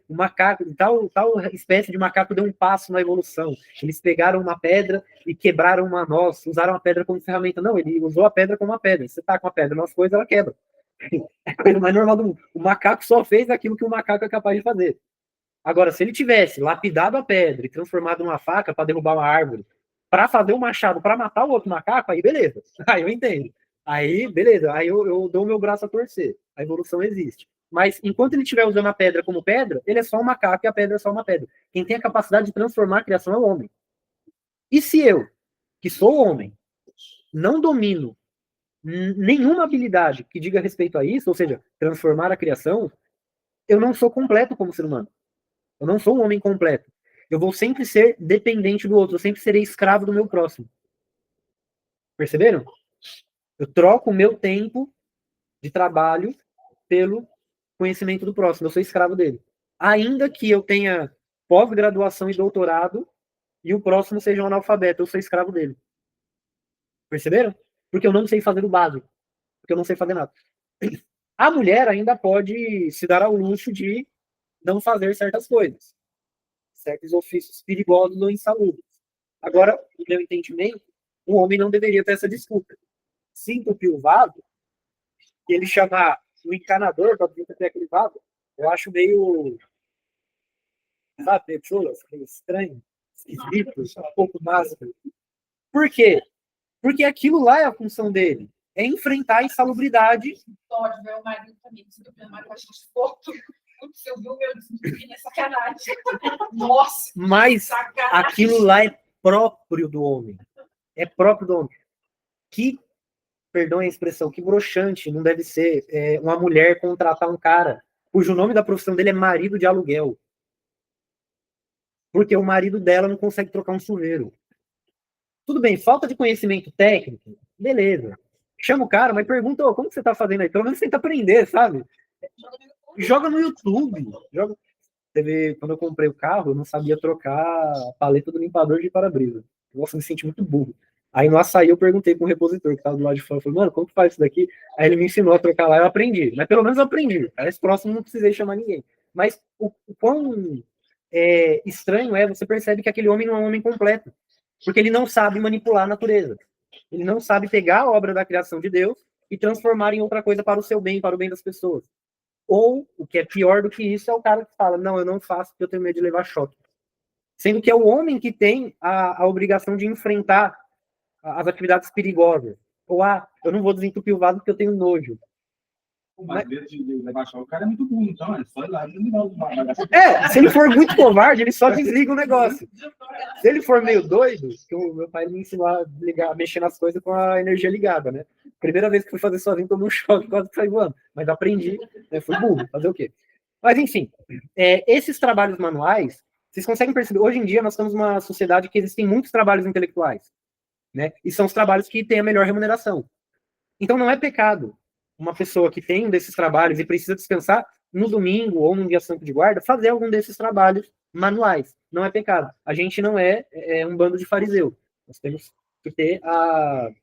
O macaco, tal espécie de macaco deu um passo na evolução. Eles pegaram uma pedra e quebraram uma noz, usaram a pedra como ferramenta. Não, ele usou a pedra como uma pedra. Você tá com a pedra nas coisas, ela quebra. É a coisa mais normal do mundo. O macaco só fez aquilo que o macaco é capaz de fazer. Agora, se ele tivesse lapidado a pedra e transformado numa faca para derrubar uma árvore, para fazer um machado para matar o outro macaco, aí beleza. Aí eu entendo. Aí, beleza. Aí eu dou o meu braço a torcer. A evolução existe. Mas enquanto ele estiver usando a pedra como pedra, ele é só um macaco e a pedra é só uma pedra. Quem tem a capacidade de transformar a criação é o homem. E se eu, que sou homem, não domino nenhuma habilidade que diga respeito a isso, ou seja, transformar a criação, eu não sou completo como ser humano. Eu não sou um homem completo. Eu vou sempre ser dependente do outro. Eu sempre serei escravo do meu próximo. Perceberam? Eu troco o meu tempo de trabalho pelo conhecimento do próximo. Eu sou escravo dele. Ainda que eu tenha pós-graduação e doutorado e o próximo seja um analfabeto, eu sou escravo dele. Perceberam? Porque eu não sei fazer o básico. Porque eu não sei fazer nada. A mulher ainda pode se dar ao luxo de não fazer certas coisas. Certos ofícios perigosos ou insalubres. Agora, no meu entendimento, o homem não deveria ter essa desculpa. Se entupir o vaso, e ele chamar o encanador para ter aquele vaso, eu acho meio, sabe, meio chulo, meio estranho, esquisito, um pouco básico. Por quê? Porque aquilo lá é a função dele. É enfrentar a insalubridade. Pode ver o marido também desentupindo uma caixa de fogo. Você ouviu o meu desentupir, é sacanagem. Nossa! Mas sacanagem. Aquilo lá é próprio do homem. É próprio do homem. Que, perdão a expressão, que broxante não deve ser uma mulher contratar um cara cujo nome da profissão dele é marido de aluguel. Porque o marido dela não consegue trocar um chuveiro. Tudo bem, falta de conhecimento técnico, beleza. Chama o cara, mas pergunta, como que você tá fazendo aí? Pelo menos tenta aprender, sabe? Joga no YouTube. Quando eu comprei o carro, eu não sabia trocar a paleta do limpador de para-brisa. Nossa, eu me senti muito burro. Aí no açaí eu perguntei para um repositor que estava do lado de fora, eu falei, mano, como que faz isso daqui? Aí ele me ensinou a trocar lá, eu aprendi. Mas pelo menos eu aprendi. Aí esse próximo não precisei chamar ninguém. Mas o quão estranho você percebe que aquele homem não é um homem completo. Porque ele não sabe manipular a natureza. Ele não sabe pegar a obra da criação de Deus e transformar em outra coisa para o seu bem, para o bem das pessoas. Ou, o que é pior do que isso, é o cara que fala, não, eu não faço porque eu tenho medo de levar choque. Sendo que é o homem que tem a obrigação de enfrentar as atividades perigosas. Ou, eu não vou desentupir o vaso porque eu tenho nojo. Mas de levar choque, o cara é muito burro, então é só ir lá e desligar o vaso. Se ele for muito covarde, ele só desliga o negócio. Se ele for meio doido, que o meu pai me ensinou a mexer nas coisas com a energia ligada, né? Primeira vez que fui fazer sozinho, tomei um choque, quase que saí voando. Mas aprendi, fui burro, fazer o quê? Mas, enfim, esses trabalhos manuais, vocês conseguem perceber, hoje em dia nós estamos numa sociedade que existem muitos trabalhos intelectuais, né? E são os trabalhos que têm a melhor remuneração. Então não é pecado uma pessoa que tem um desses trabalhos e precisa descansar no domingo ou num dia santo de guarda, fazer algum desses trabalhos manuais. Não é pecado. A gente não é um bando de fariseu. Nós temos que ter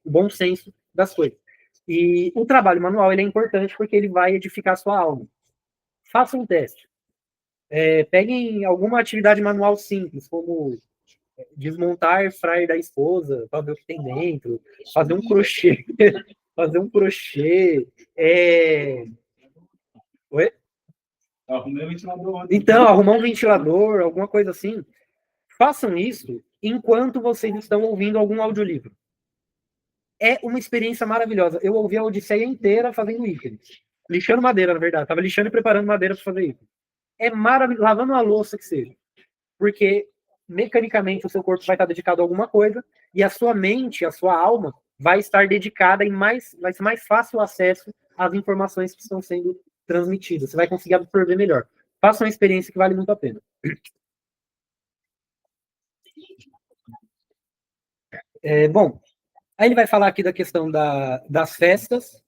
o bom senso das coisas. E o trabalho manual ele é importante porque ele vai edificar a sua alma. Faça um teste. Peguem alguma atividade manual simples, como desmontar a fryer da esposa, para ver o que tem dentro, fazer um crochê, Oi? Arrumei um ventilador. Então, arrumar um ventilador, alguma coisa assim. Façam isso enquanto vocês estão ouvindo algum audiolivro. É uma experiência maravilhosa. Eu ouvi a Odisseia inteira fazendo Ícaris. Lixando madeira, na verdade. Tava lixando e preparando madeira para fazer isso. É maravilhoso, lavando uma louça que seja. Porque, mecanicamente, o seu corpo vai estar dedicado a alguma coisa e a sua mente, a sua alma, vai estar dedicada vai ser mais fácil o acesso às informações que estão sendo transmitidas. Você vai conseguir absorver melhor. Faça uma experiência que vale muito a pena. Bom, aí ele vai falar aqui da questão das festas,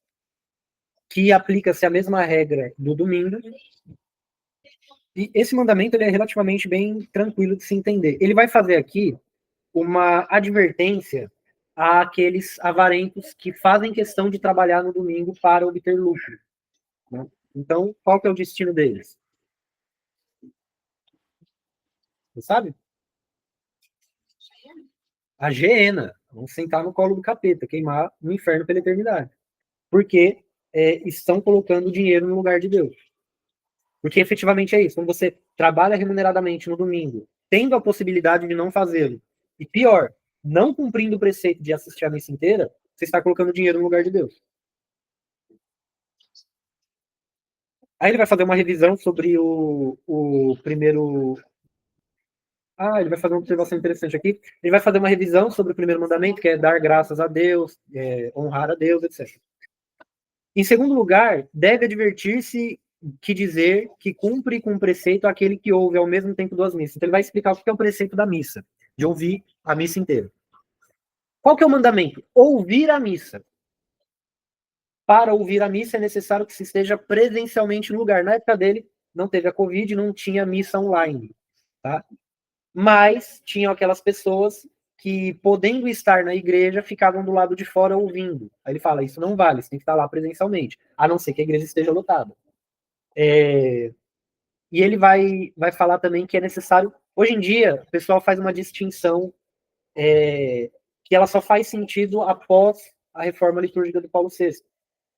que aplica-se a mesma regra do domingo. E esse mandamento ele é relativamente bem tranquilo de se entender. Ele vai fazer aqui uma advertência àqueles avarentos que fazem questão de trabalhar no domingo para obter lucro, né? Então, qual que é o destino deles? Você sabe? A geena. Vão sentar no colo do capeta, queimar no inferno pela eternidade. Porque estão colocando dinheiro no lugar de Deus. Porque efetivamente é isso. Quando você trabalha remuneradamente no domingo, tendo a possibilidade de não fazê-lo, e pior, não cumprindo o preceito de assistir a missa inteira, você está colocando dinheiro no lugar de Deus. Aí ele vai fazer uma revisão sobre o primeiro... ele vai fazer uma observação interessante aqui. Ele vai fazer uma revisão sobre o primeiro mandamento, que é dar graças a Deus, honrar a Deus, etc. Em segundo lugar, deve advertir-se que dizer que cumpre com o preceito aquele que ouve ao mesmo tempo duas missas. Então ele vai explicar o que é o preceito da missa, de ouvir a missa inteira. Qual que é o mandamento? Ouvir a missa. Para ouvir a missa é necessário que se esteja presencialmente no lugar. Na época dele, não teve a Covid, não tinha missa online, tá? Mas tinham aquelas pessoas que, podendo estar na igreja, ficavam do lado de fora ouvindo. Aí ele fala, isso não vale, você tem que estar lá presencialmente, a não ser que a igreja esteja lotada. E ele vai falar também que é necessário... Hoje em dia, o pessoal faz uma distinção que ela só faz sentido após a reforma litúrgica do Paulo VI,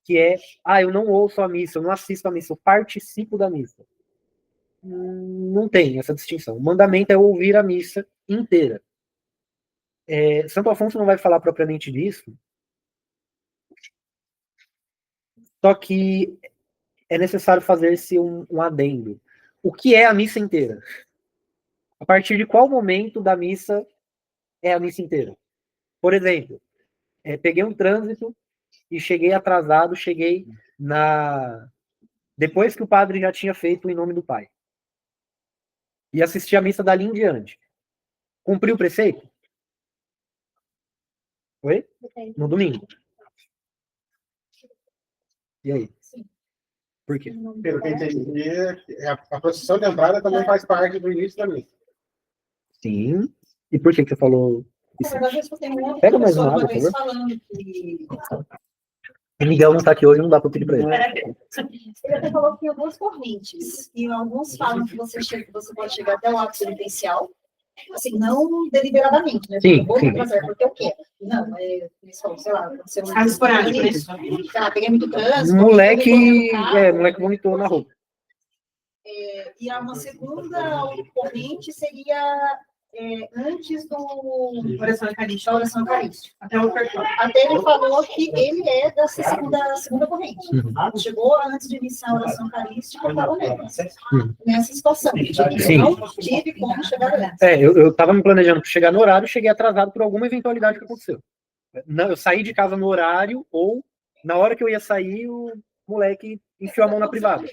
que é, eu não ouço a missa, eu não assisto a missa, eu participo da missa. Não tem essa distinção. O mandamento é ouvir a missa inteira. Santo Afonso não vai falar propriamente disso, só que é necessário fazer-se um adendo. O que é a missa inteira? A partir de qual momento da missa é a missa inteira? Por exemplo, peguei um trânsito e cheguei atrasado, depois que o padre já tinha feito em nome do Pai. E assisti a missa dali em diante. Cumpriu o preceito? Oi? No domingo. E aí? Por quê? Pelo que eu entendi, a procissão de entrada também faz parte do início da missa. Sim. E por que você falou Na isso? verdade, eu escutei uma outra Pega mais pessoa uma água, uma por vez favor. falando que... O Miguel não tá aqui hoje, não dá pra pedir pra ele. Ele até falou que tem algumas correntes. E alguns falam que você pode chegar até o ápice penitencial, assim, não deliberadamente, né? Sim, Eu vou sim. fazer porque eu quero. Não, eles falam, sei lá, você não... Caso esporádico, né? Sei lá, peguei muito trânsito. Moleque moleque vomitou na roupa. E uma segunda corrente seria antes Oração eucarística. da oração eucarística. Até o cartão. Até ele falou que ele é dessa segunda corrente. Uhum. Chegou antes de iniciar a oração eucarística, estava nessa situação. Sim. Não tive como chegar antes. Eu tava me planejando para chegar no horário, cheguei atrasado por alguma eventualidade que aconteceu. Não, eu saí de casa no horário, ou na hora que eu ia sair, o moleque enfiou a mão na privada.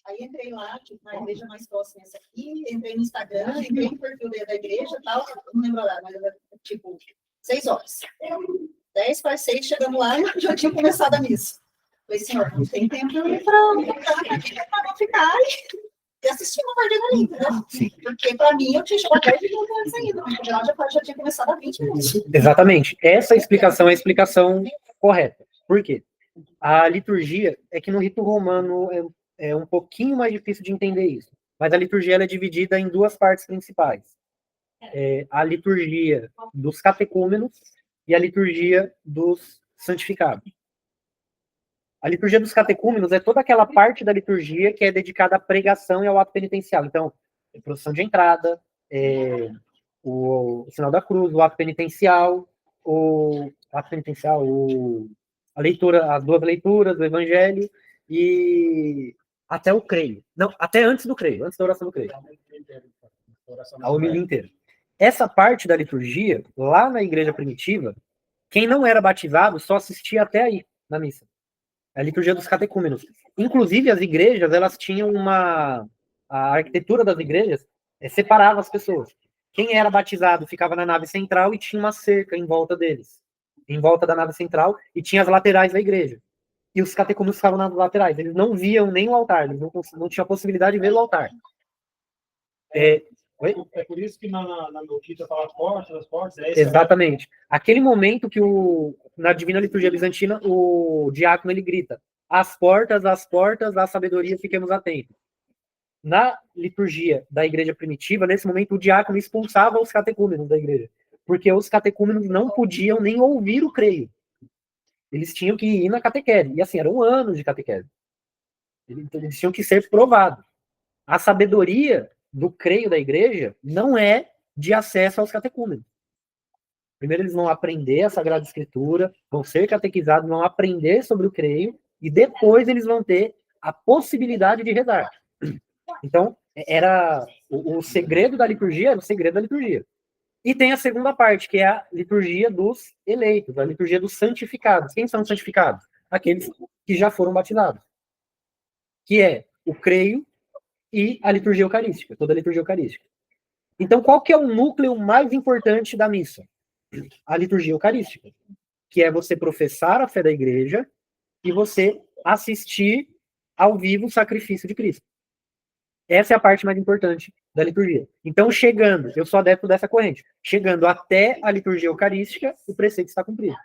Aí entrei lá, tipo, na igreja mais próxima essa aqui, entrei no Instagram, entrei no perfil da igreja e tal, não lembro lá, mas era tipo 6 horas. 10 para 6, chegando lá, já tinha começado a missa. Falei, senhor, não tem tempo para não ficar. ter assistido a partida ali, entendeu? Porque pra mim eu tinha chegado 10 minutos antes ainda, mas já tinha começado há 20 minutos. Exatamente. Essa explicação é a explicação correta. Por quê? A liturgia é que no rito romano é um pouquinho mais difícil de entender isso. Mas a liturgia ela é dividida em duas partes principais. A liturgia dos catecúmenos e a liturgia dos santificados. A liturgia dos catecúmenos é toda aquela parte da liturgia que é dedicada à pregação e ao ato penitencial. Então, procissão de entrada, o sinal da cruz, o ato penitencial, a leitura, as duas leituras do evangelho e até o creio. Não, até antes do creio, antes da oração do creio. A homilia inteira. Essa parte da liturgia, lá na igreja primitiva, quem não era batizado só assistia até aí, na missa. A liturgia dos catecúmenos. Inclusive, as igrejas, elas tinham a arquitetura das igrejas separava as pessoas. Quem era batizado ficava na nave central e tinha uma cerca em volta deles. Em volta da nave central, e tinha as laterais da igreja. E os catecúmenos ficavam nas laterais. Eles não viam nem o altar, eles não tinham a possibilidade de ver o altar. Oi? É por isso que na notícia fala as portas. Exatamente. Aquele momento que na Divina Liturgia Bizantina, o diácono ele grita: as portas, à sabedoria, fiquemos atentos. Na liturgia da igreja primitiva, nesse momento, o diácono expulsava os catecúmenos da igreja, porque os catecúmenos não podiam nem ouvir o creio. Eles tinham que ir na catequese. E assim, eram anos de catequese. Eles tinham que ser provados. A sabedoria do creio da igreja não é de acesso aos catecúmenos. Primeiro eles vão aprender a Sagrada Escritura, vão ser catequizados, vão aprender sobre o creio, e depois eles vão ter a possibilidade de rezar. Então, era o segredo da liturgia, era o segredo da liturgia. E tem a segunda parte, que é a liturgia dos eleitos, a liturgia dos santificados. Quem são os santificados? Aqueles que já foram batizados. Que é o creio e a liturgia eucarística, toda a liturgia eucarística. Então, qual que é o núcleo mais importante da missa? A liturgia eucarística, que é você professar a fé da igreja e você assistir ao vivo o sacrifício de Cristo. Essa é a parte mais importante da liturgia. Então, eu sou adepto dessa corrente, chegando até a liturgia eucarística, o preceito está cumprido.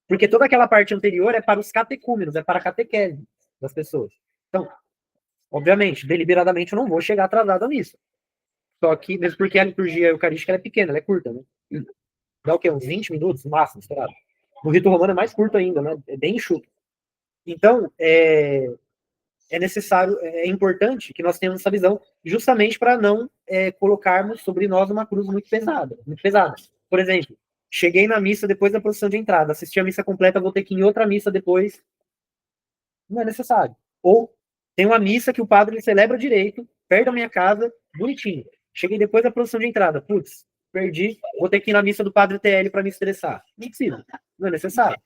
Porque toda aquela parte anterior é para os catecúmenos, é para a catequese das pessoas. Então, obviamente, deliberadamente eu não vou chegar atrasado nisso. Só que, mesmo porque a liturgia eucarística ela é pequena, ela é curta, né? Dá o quê? Uns 20 minutos, no máximo, esperado. No rito romano é mais curto ainda, né? É bem enxuto. Então, é necessário, é importante que nós tenhamos essa visão, justamente para não colocarmos sobre nós uma cruz muito pesada, muito pesada. Por exemplo, cheguei na missa depois da procissão de entrada, assisti a missa completa, vou ter que ir em outra missa depois. Não é necessário. Ou tem uma missa que o padre ele celebra direito, perto da minha casa, bonitinho. Cheguei depois da procissão de entrada, putz, perdi, vou ter que ir na missa do padre TL para me estressar. Não precisa, não é necessário.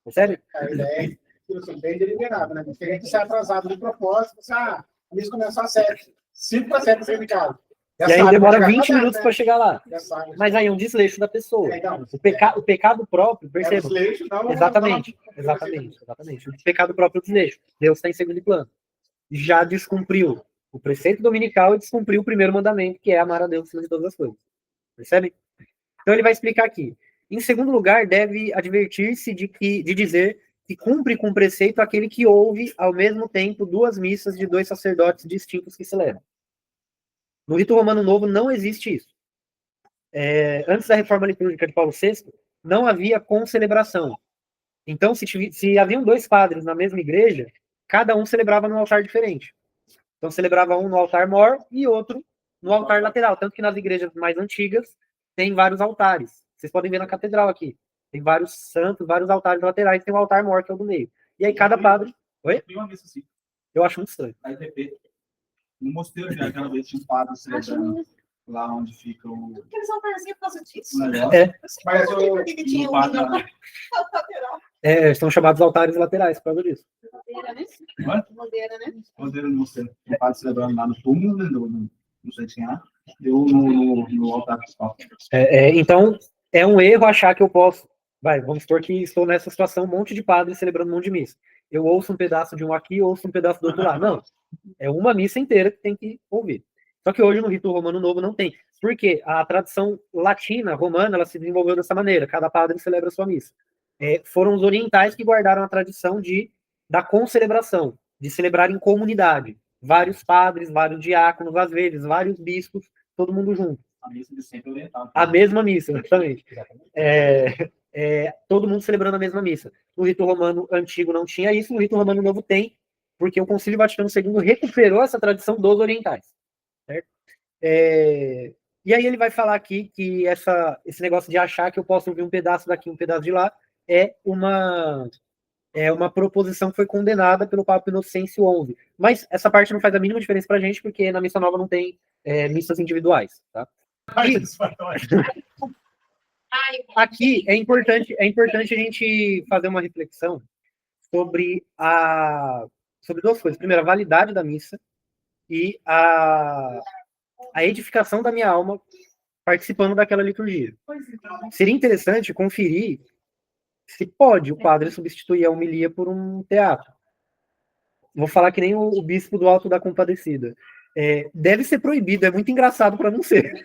Percebe? A ideia é bem deliberada, né? Porque a gente sai atrasado de propósito, a missa começou às 7, 5 para 7 sai de casa. E aí demora 20 minutos para chegar lá. Mas aí é um desleixo da pessoa. O pecado próprio, perceba. Exatamente. O pecado próprio é o desleixo. Deus está em segundo plano. Já descumpriu o preceito dominical e descumpriu o primeiro mandamento, que é amar a Deus acima de todas as coisas. Percebe? Então ele vai explicar aqui. Em segundo lugar, deve advertir-se de dizer que cumpre com o preceito aquele que ouve ao mesmo tempo 2 missas de 2 sacerdotes distintos que celebram. No rito romano novo não existe isso. Antes da reforma litúrgica de Paulo VI, não havia concelebração. Então, se haviam 2 padres na mesma igreja, cada um celebrava num altar diferente. Então, celebrava um no altar mor e outro no altar lateral. Tanto que nas igrejas mais antigas, tem vários altares. Vocês podem ver na catedral aqui. Tem vários santos, vários altares laterais, tem um altar mor que é o do meio. E aí cada padre... Oi? Tem uma missa assim. Eu acho muito estranho. Aí repete. No mosteiro, já aquela vez tinha um padre celebrando lá onde fica o... Aqueles altarzinhos por causa disso. Mas o tinha padre... São chamados altares laterais por causa disso. Madeira, né? Mosteiro no mosteiro. Um padre celebrando lá no túmulo, não sei quem é. Eu no altar principal. Então, é um erro achar que eu posso... vamos supor que estou nessa situação, um monte de padres celebrando um monte de missa. Eu ouço um pedaço de um aqui, ouço um pedaço do outro lá. Não. É uma missa inteira que tem que ouvir. Só que hoje no rito romano novo não tem. Porque a tradição latina, romana, ela se desenvolveu dessa maneira. Cada padre celebra a sua missa. Foram os orientais que guardaram a tradição da concelebração, de celebrar em comunidade. Vários padres, vários diáconos, às vezes, vários bispos, todo mundo junto. A missa de sempre oriental. A mesma missa, exatamente. Todo mundo celebrando a mesma missa. No rito romano antigo não tinha isso, no rito romano novo tem, porque o Concílio Vaticano II recuperou essa tradição dos orientais. Certo? E aí ele vai falar aqui que esse negócio de achar que eu posso ouvir um pedaço daqui, um pedaço de lá, é uma proposição que foi condenada pelo Papa Inocêncio XI. Mas essa parte não faz a mínima diferença para a gente, porque na missa nova não tem missas individuais. Tá? Aqui é importante a gente fazer uma reflexão sobre duas coisas. Primeiro, a validade da missa e a edificação da minha alma participando daquela liturgia. Seria interessante conferir se pode o padre substituir a homilia por um teatro. Vou falar que nem o bispo do Alto da Compadecida. Deve ser proibido, é muito engraçado para não ser.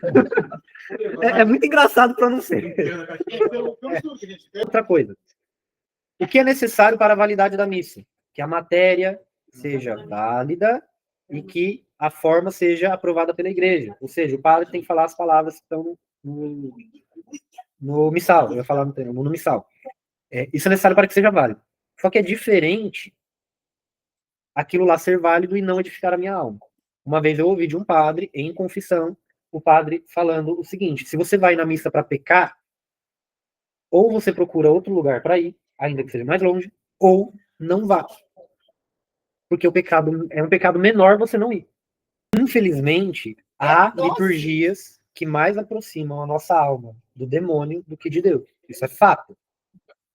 É muito engraçado para não ser. Outra coisa. O que é necessário para a validade da missa? Que a matéria seja válida e que a forma seja aprovada pela igreja. Ou seja, o padre tem que falar as palavras que estão no missal. Eu ia falar no missal. Isso é necessário para que seja válido. Só que é diferente aquilo lá ser válido e não edificar a minha alma. Uma vez eu ouvi de um padre, em confissão, o padre falando o seguinte: se você vai na missa para pecar, ou você procura outro lugar para ir, ainda que seja mais longe, ou não vá. Porque o pecado é um pecado menor você não ir. Infelizmente, há liturgias que mais aproximam a nossa alma do demônio do que de Deus. Isso é fato.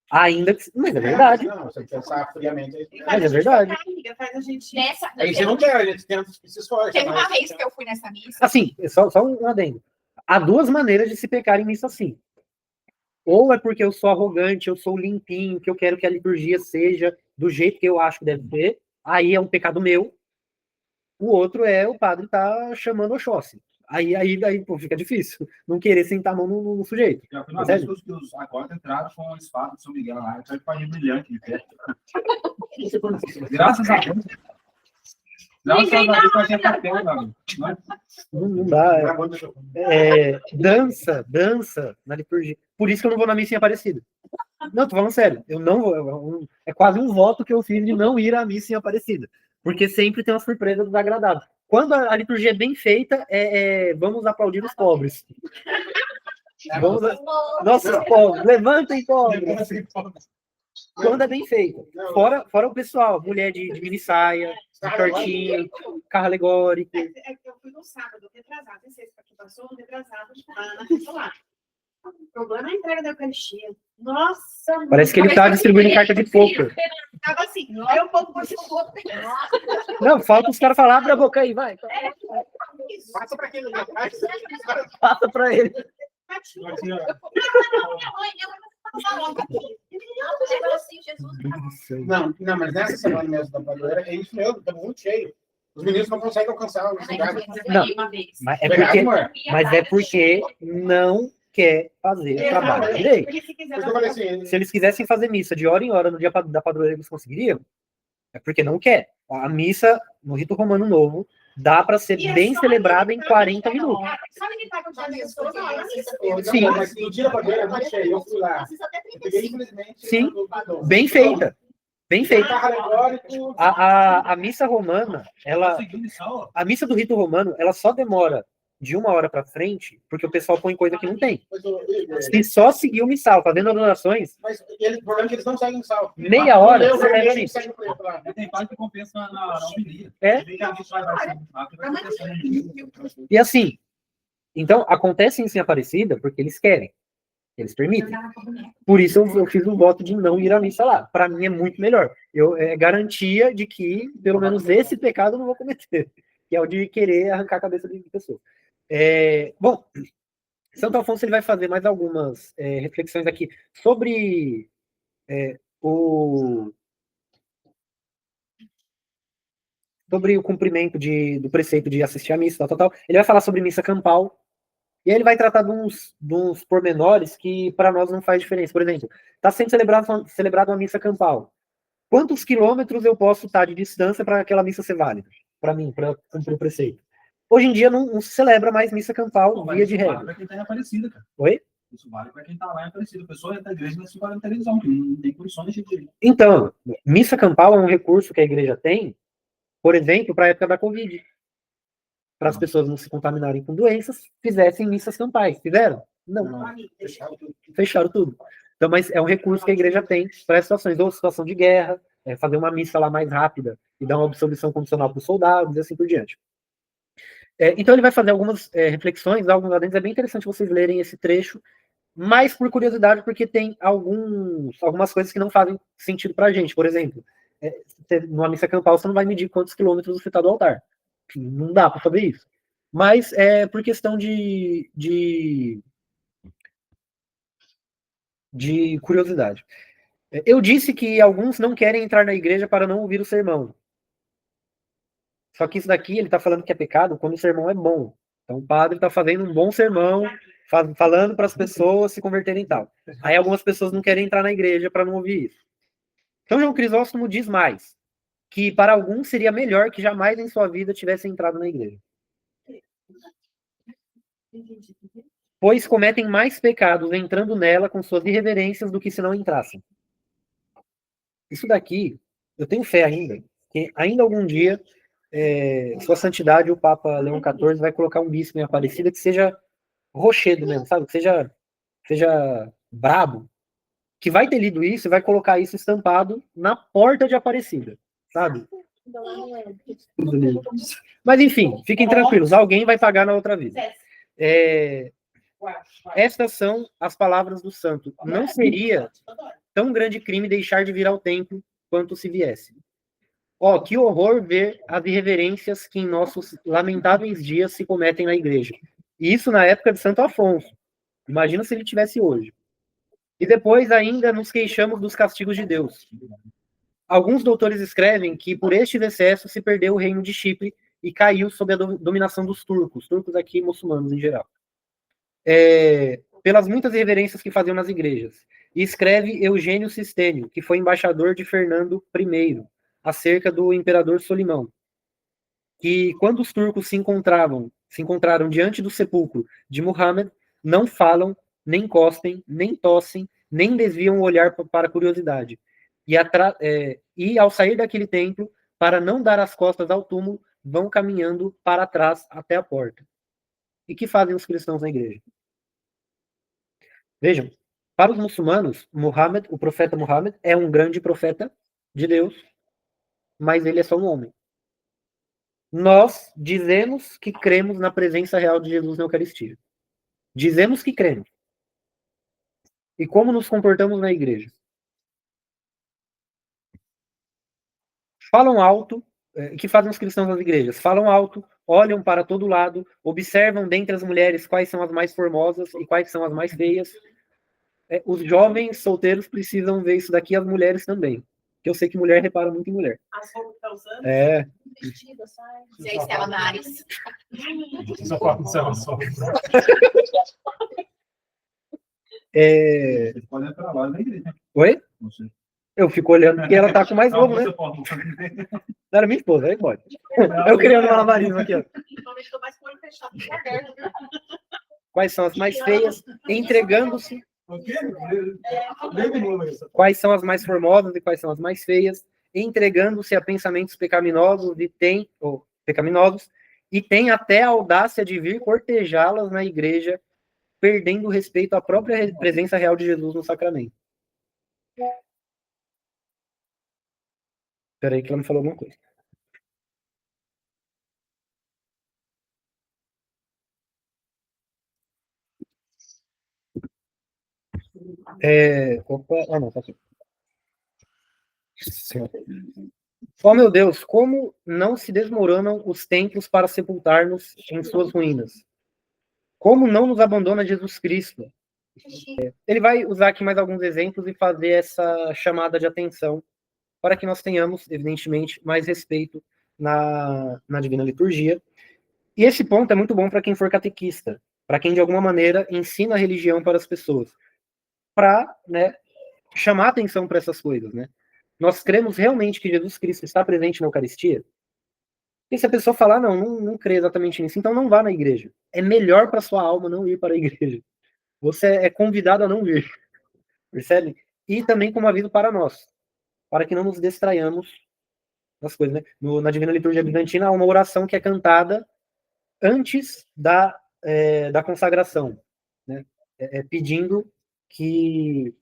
Ainda que... Mas é verdade. Não, você pensar friamente. Mas é verdade. Faz a gente... Aí você não quer, a gente tenta se esforça. Teve uma vez que eu fui nessa missa. Assim, só um adendo. Há duas maneiras de se pecar em missa assim. Ou é porque eu sou arrogante, eu sou limpinho, que eu quero que a liturgia seja do jeito que eu acho que deve ser. Aí é um pecado meu. O outro é o padre tá chamando Oxóssi. Aí pô, fica difícil. Não querer sentar a mão no sujeito. Já foi uma vez que os agora entraram com a espada do São Miguel lá, então ele brilhante de pé. Graças a Deus. Graças a Deus que a gente tá tendo, amigo. Não dá. Dança na liturgia. Por isso que eu não vou na missa em Aparecida. Não, tô falando sério. Eu não vou. É quase um voto que eu fiz de não ir à missa em Aparecida. Porque sempre tem uma surpresa desagradável. Quando a liturgia é bem feita, vamos aplaudir os pobres. Nossa, pobres, levantem pobres. Quando é bem feita. Fora o pessoal, mulher de mini saia, de shortinho, carro alegórico. Eu fui no sábado, retrasado, não sei se aqui passou, retrasado, na lá. O problema é a entrega da Eucaristia. Nossa! Parece que ele tá distribuindo carta de poker. Tava assim, aí o povo puxou o outro. Não, falta os caras falar, abre a boca aí, vai. Passa para aquele. Passa pra ele. Não, mas nessa semana mesmo da padroeira, é isso mesmo, tá muito cheio. Os meninos não conseguem alcançar os lugares. Não, mas é porque não quer fazer o trabalho direito. Se eles quisessem fazer missa de hora em hora no dia da padroeira, eles conseguiriam? É porque não quer. A missa, no rito romano novo, dá para ser bem celebrada em 40 minutos. Sabe que tá com a pessoa? Sim, mas no dia da padroeira é muito cheio. Eu fui lá. Sim, bem feita. Bem feita. A missa romana, a missa do rito romano, ela só demora de 1 hora para frente, porque o pessoal põe coisa que não tem. Se só seguir o missal, fazendo adorações, mas o problema é que eles não seguem o missal. Meia hora, você pega nisso. Tem parte que compensa na homilia. E assim, então, acontece isso em Aparecida porque eles querem. Eles permitem. Por isso eu fiz o voto de não ir à missa lá. Para mim é muito melhor. É garantia de que, pelo menos, esse pecado eu não vou cometer. Que é o de querer arrancar a cabeça de pessoa. Bom, Santo Afonso ele vai fazer mais algumas reflexões aqui sobre sobre o cumprimento do preceito de assistir à missa, tal. Ele vai falar sobre missa campal, e aí ele vai tratar de uns pormenores que para nós não faz diferença. Por exemplo, está sendo celebrada uma missa campal. Quantos quilômetros eu posso estar de distância para aquela missa ser válida? Para mim, para cumprir o preceito. Hoje em dia não se celebra mais missa campal, via de Vale regra. para quem está em Aparecida, cara. Oi? Isso vale para quem está lá em Aparecida. A pessoa entra na igreja, mas fica na televisão, que não tem condições de... Então, missa campal é um recurso que a igreja tem, por exemplo, para a época da Covid. Para as pessoas não se contaminarem com doenças, fizessem missas campais. Fizeram? Não. Fecharam tudo. Então, mas é um recurso que a igreja tem para essas situações, ou situação de guerra, fazer uma missa lá mais rápida e dar uma absolvição condicional para os soldados e assim por diante. Então ele vai fazer algumas reflexões, alguns adendos. É bem interessante vocês lerem esse trecho, mas por curiosidade, porque tem algumas coisas que não fazem sentido para a gente. Por exemplo, numa missa campal você não vai medir quantos quilômetros você está do altar. Não dá para fazer isso. Mas é por questão de curiosidade. Eu disse que alguns não querem entrar na igreja para não ouvir o sermão. Só que isso daqui, ele está falando que é pecado quando o sermão é bom. Então o padre está fazendo um bom sermão, falando para as pessoas se converterem e tal. Aí algumas pessoas não querem entrar na igreja para não ouvir isso. Então João Crisóstomo diz mais, que para alguns seria melhor que jamais em sua vida tivessem entrado na igreja. Pois cometem mais pecados entrando nela com suas irreverências do que se não entrassem. Isso daqui, eu tenho fé ainda, que ainda algum dia, Sua Santidade, o Papa Leão XIV, vai colocar um bispo em Aparecida que seja rochedo mesmo, sabe? Que seja brabo, que vai ter lido isso e vai colocar isso estampado na porta de Aparecida, sabe? Mas enfim, fiquem tranquilos, alguém vai pagar na outra vida. Estas são as palavras do santo. Não seria tão grande crime deixar de vir ao templo quanto se viesse. Que horror ver as irreverências que em nossos lamentáveis dias se cometem na igreja. E isso na época de Santo Afonso. Imagina se ele tivesse hoje. E depois ainda nos queixamos dos castigos de Deus. Alguns doutores escrevem que por estes excessos se perdeu o reino de Chipre e caiu sob a dominação dos turcos aqui muçulmanos em geral. Pelas muitas reverências que faziam nas igrejas. E escreve Eugênio Sistênio, que foi embaixador de Fernando I, acerca do imperador Solimão, que quando os turcos se encontraram diante do sepulcro de Muhammad, não falam, nem cospem, nem tossem, nem desviam o olhar para a curiosidade. E ao sair daquele templo, para não dar as costas ao túmulo, vão caminhando para trás até a porta. E que fazem os cristãos na igreja? Vejam, para os muçulmanos, Muhammad, o profeta Muhammad, é um grande profeta de Deus, mas ele é só um homem. Nós dizemos que cremos na presença real de Jesus na Eucaristia. Dizemos que cremos. E como nos comportamos na igreja? Falam alto, que fazem os cristãos nas igrejas? Falam alto, olham para todo lado, observam dentre as mulheres quais são as mais formosas e quais são as mais feias. Os jovens solteiros precisam ver isso daqui, as mulheres também. Que eu sei que mulher repara muito em mulher. As roupas que tá usando? Vestido, sai. E aí, Stella Maris. Você pode entrar lá na igreja. Oi? Não sei. Eu fico olhando porque ela tá com mais novo, né? Não era minha esposa, aí pode. Eu criando malabarismo aqui, ó. Principalmente tô mais com o olho fechado que aberto. Quais são as mais feias? Entregando-se. Quais são as mais formosas e quais são as mais feias? Entregando-se a pensamentos pecaminosos e tem até a audácia de vir cortejá-las na igreja, perdendo o respeito à própria presença real de Jesus no sacramento. Espera aí que ela me falou alguma coisa. Não, tá aqui. Oh, meu Deus, como não se desmoronam os templos para sepultar-nos em suas ruínas? Como não nos abandona Jesus Cristo? Ele vai usar aqui mais alguns exemplos e fazer essa chamada de atenção para que nós tenhamos, evidentemente, mais respeito na Divina Liturgia. E esse ponto é muito bom para quem for catequista, para quem de alguma maneira ensina a religião para as pessoas, para, né, chamar atenção para essas coisas, né? Nós cremos realmente que Jesus Cristo está presente na Eucaristia? E se a pessoa falar, não crê exatamente nisso, então não vá na igreja. É melhor para sua alma não ir para a igreja. Você é convidado a não vir. Percebe? E também como aviso para nós, para que não nos distraiamos das coisas, né? Na Divina Liturgia Bizantina há uma oração que é cantada antes da consagração, né? Pedindo que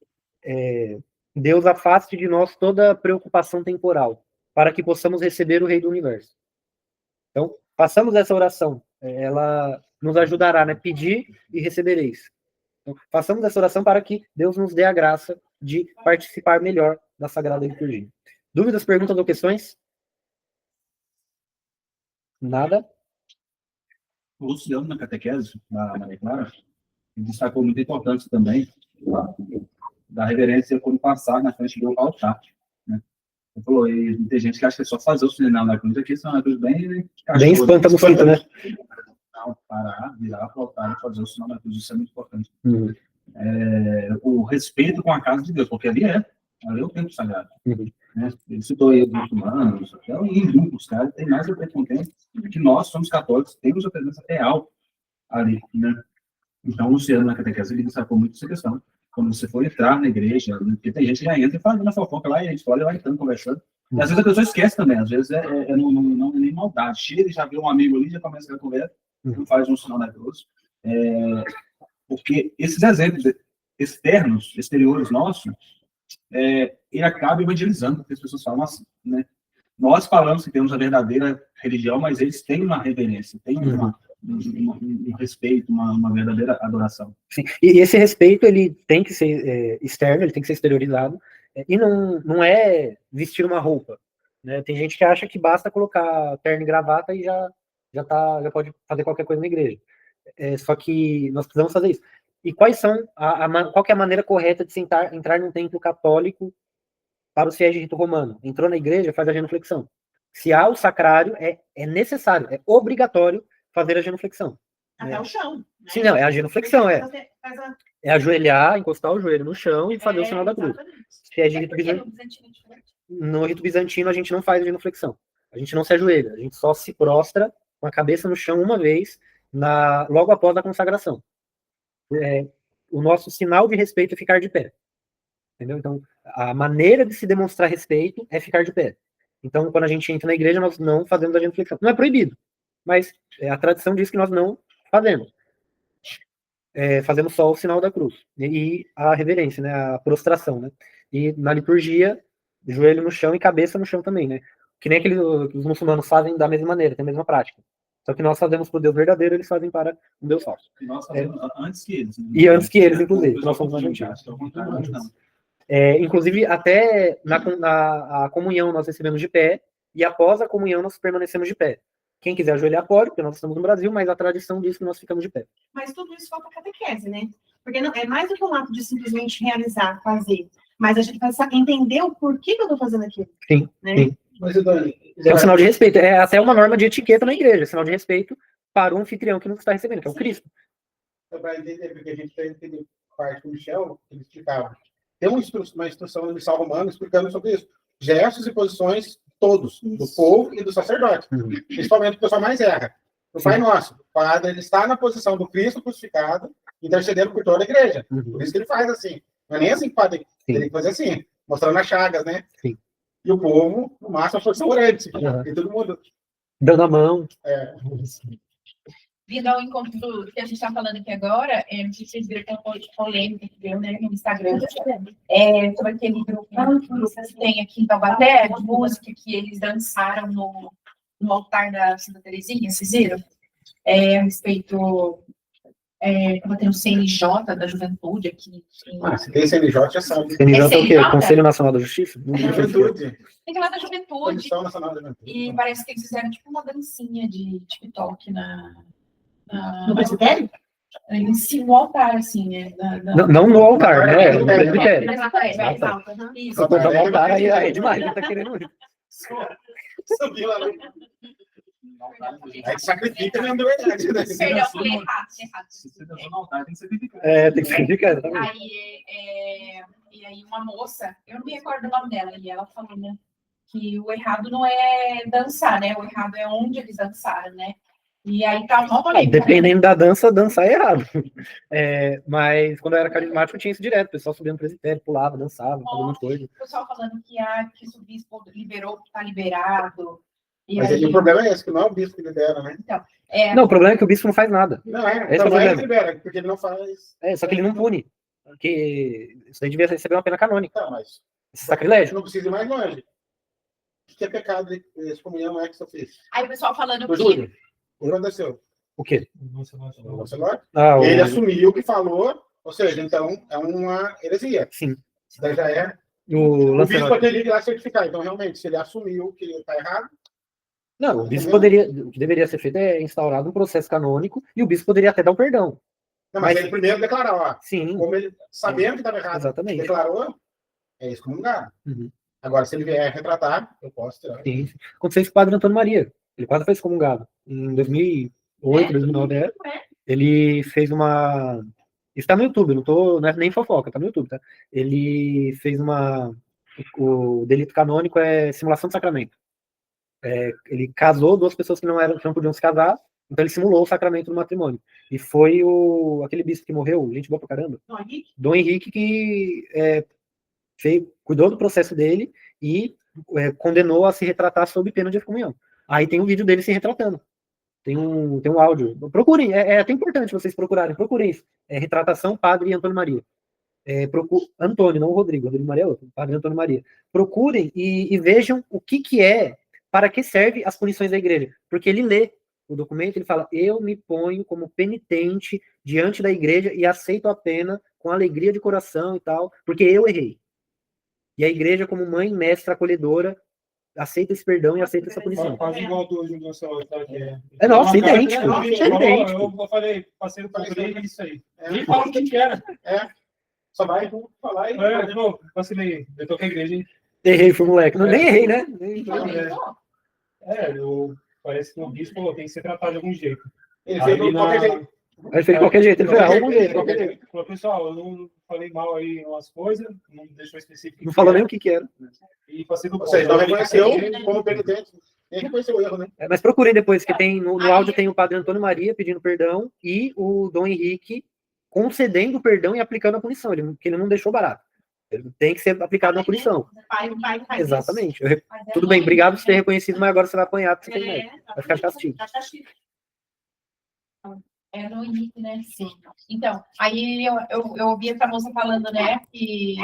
Deus afaste de nós toda preocupação temporal, para que possamos receber o Rei do Universo. Então, façamos essa oração, ela nos ajudará, né? Pedir e recebereis. Então, façamos essa oração para que Deus nos dê a graça de participar melhor da Sagrada Liturgia. Dúvidas, perguntas ou questões? Nada? O Luciano, na catequese, na Maria Clara, ele destacou muita importância também da reverência quando passar na frente do altar. Né? Ele falou, e tem gente que acha que é só fazer o sinal na cruz aqui, são uma cruz bem espanta mosquito, né? Não, parar, virar para o altar e fazer o sinal da cruz, isso é muito importante. O respeito com a casa de Deus, porque ali é o templo sagrado. Né? Ele citou aí os muçulmanos, o hindu, os caras têm mais a ver com o tempo que nós somos católicos, temos a presença real ali, né? Então, o Luciano, na catequese, ele destacou muito essa questão. Quando você for entrar na igreja, porque tem gente que já entra e faz na fofoca lá, e a gente olha lá então, conversando. E às vezes a pessoa esquece também, às vezes não é nem maldade. Chega, já vê um amigo ali, já começa a conversa, não faz um sinal na cruz. Porque esses exemplos externos, exteriores nossos, ele acaba evangelizando, porque as pessoas falam assim, né? Nós falamos que temos a verdadeira religião, mas eles têm uma reverência, têm um respeito, uma verdadeira adoração. Sim. E esse respeito, ele tem que ser externo, ele tem que ser exteriorizado, e não é vestir uma roupa, né? Tem gente que acha que basta colocar terno e gravata e já pode fazer qualquer coisa na igreja. Só que nós precisamos fazer isso. E qual que é a maneira correta de entrar num templo católico para os fiéis de rito romano? Entrou na igreja, faz a genuflexão. Se há o sacrário, é necessário, é obrigatório fazer a genuflexão. Até o chão. Né? Sim, não, é a genuflexão, é ajoelhar, encostar o joelho no chão e fazer o sinal da cruz. Se é de rito bizantino, no rito bizantino, a gente não faz a genuflexão. A gente não se ajoelha, a gente só se prostra com a cabeça no chão uma vez, logo após a consagração. O nosso sinal de respeito é ficar de pé. Entendeu? Então, a maneira de se demonstrar respeito é ficar de pé. Então, quando a gente entra na igreja, nós não fazemos a genuflexão. Não é proibido, mas a tradição diz que nós não fazemos. Fazemos só o sinal da cruz. E a reverência, né? A prostração, né? E na liturgia, joelho no chão e cabeça no chão também, né? Que nem os muçulmanos fazem da mesma maneira, tem a mesma prática. Só que nós fazemos para o Deus verdadeiro, eles fazem para o Deus falso. E nós fazemos antes que eles. Né? E antes que eles, inclusive. Nós somos mais antigos. Inclusive, até na comunhão nós recebemos de pé, e após a comunhão nós permanecemos de pé. Quem quiser ajoelhar pode, porque nós estamos no Brasil, mas a tradição diz que nós ficamos de pé. Mas tudo isso falta catequese, né? Porque não, é mais do que um ato de simplesmente realizar, fazer. Mas a gente precisa entender o porquê que eu estou fazendo aquilo. Sim, né? sim. Mas, Dani, É um sinal de respeito. É até uma norma de etiqueta na igreja. Sinal de respeito para o anfitrião que nos está recebendo, que é o Cristo. para entender, porque a gente tem entendido parte com o Michel, que ele explicava. Tem uma instrução no Missal Romano explicando sobre isso. Gestos e posições todos, do povo e do sacerdote. Principalmente o pessoal mais erra. O Pai Nosso, o padre, ele está na posição do Cristo crucificado, intercedendo por toda a igreja. Por isso que ele faz assim. Não é nem assim que o padre tem que fazer assim, mostrando as chagas, né? Sim. E o povo, no máximo, a posição grande. E todo mundo. Dando a mão. Vindo ao encontro que a gente está falando aqui agora, não sei se vocês viram que é uma polêmica que deu, né, no Instagram, sobre aquele grupo que vocês têm aqui em Taubaté, de música que eles dançaram no altar da Santa Terezinha, vocês viram? A respeito, estava tendo o CNJ da Juventude aqui. Se tem CNJ, já sabe. CNJ é o quê? CNJ? Conselho Nacional da Justiça? Juventude. Tem que lá da Juventude. Comissão Nacional da Juventude. E parece que eles fizeram tipo uma dancinha de TikTok No presbitério? No altar, assim, né? Não no altar, né? No presbitério. Exatamente, mais alta. Isso. Se for no altar, aí é demais. Ele tá querendo ir. Subiu lá. Aí sacrifica mesmo de verdade, né? Perdão, falei errado. Se você dançou no altar, tem que sacrificar. Tem que sacrificar, exatamente. E aí uma moça, eu não me recordo o nome dela, e ela falou, né, que o errado não é dançar, né? O errado é onde eles dançaram, né? E aí tá uma polêmica. Dependendo da dança, dançar é errado. Mas quando eu era carismático, tinha isso direto. O pessoal subia no presbitério, pulava, dançava, fazia um monte de coisa. O pessoal falando que o bispo liberou, tá liberado. E Mas aí, o problema é esse, que não é o bispo que libera, né? Não, o problema é que o bispo não faz nada. Não, Esse é não o é problema. que libera, porque ele não faz. Só que ele não pune. Porque isso aí devia receber uma pena canônica. Tá, mas Esse sacrilégio. não precisa ir mais longe. O que é pecado de excomunhão é que você fez? aí o pessoal falando Ô, que Júlio, o que aconteceu? O quê? O Lancelot? Ah, Ele assumiu o que falou, ou seja, então é uma heresia. Sim. Isso daí já é. O O bispo Lancelot. teria que ir lá certificar. Então, realmente, se ele assumiu que ele está errado, Não, o bispo poderia. O que deveria ser feito é instaurado um processo canônico e o bispo poderia até dar o perdão. não, mas Mas- ele primeiro declarou, ó, Sim, como ele, sabendo que estava errado, exatamente. declarou, é excomungado. Uhum. Agora, se ele vier retratar, eu posso tirar. Sim. Aconteceu isso com o padre Antônio Maria. Ele quase foi excomungado. Em 2008, 2009, ele fez uma. Isso tá no YouTube, não é nem fofoca, tá no YouTube, tá? Ele fez uma. O delito canônico é simulação de sacramento. Ele casou duas pessoas que não podiam se casar, então ele simulou o sacramento do matrimônio. E foi aquele bispo que morreu, gente boa pra caramba, Dom Henrique, que cuidou do processo dele e condenou a se retratar sob pena de excomunhão. Aí tem um vídeo dele se retratando. Tem um áudio. Procurem, é até importante vocês procurem isso. Retratação Padre Antônio Maria. Antônio, não o Rodrigo Maria é outro, Padre Antônio Maria. Procurem e vejam o que é, para que serve as punições da igreja. Porque ele lê o documento, ele fala, eu me ponho como penitente diante da igreja e aceito a pena com alegria de coração e tal, porque eu errei. E a igreja, como mãe, mestra, acolhedora, aceita esse perdão e aceita essa punição. Quase igual do Júlio Lancelot, tá? Nossa, idêntico. Eu falei, passei no padre, isso aí. Nem fala o que era. Só vai falar e. Eu vacilei. Eu tô com a igreja, hein? Errei, fui moleque. Não, nem errei, né? Parece que o bispo tem que ser tratado de algum jeito. Ele fez de qualquer jeito. Ele fez de qualquer jeito. Ele falou, algum jeito. Falou, pessoal, eu não falei mal aí umas coisas, não deixou específico. Não falou nem o que era. E passei do Ou seja, não reconheceu como penitente. Nem reconheceu o erro, né? Mas procurem depois, que tem no áudio tem o Padre Antônio Maria pedindo perdão e o Dom Henrique concedendo o perdão e aplicando a punição, que ele não deixou barato. Ele tem que ser aplicado na punição. Exatamente. Tudo bem, obrigado por ter reconhecido, mas agora você vai apanhar porque você tem medo. Vai ficar de castigo. É no Henrique, né? Sim. Então, aí eu ouvi essa moça falando, né? E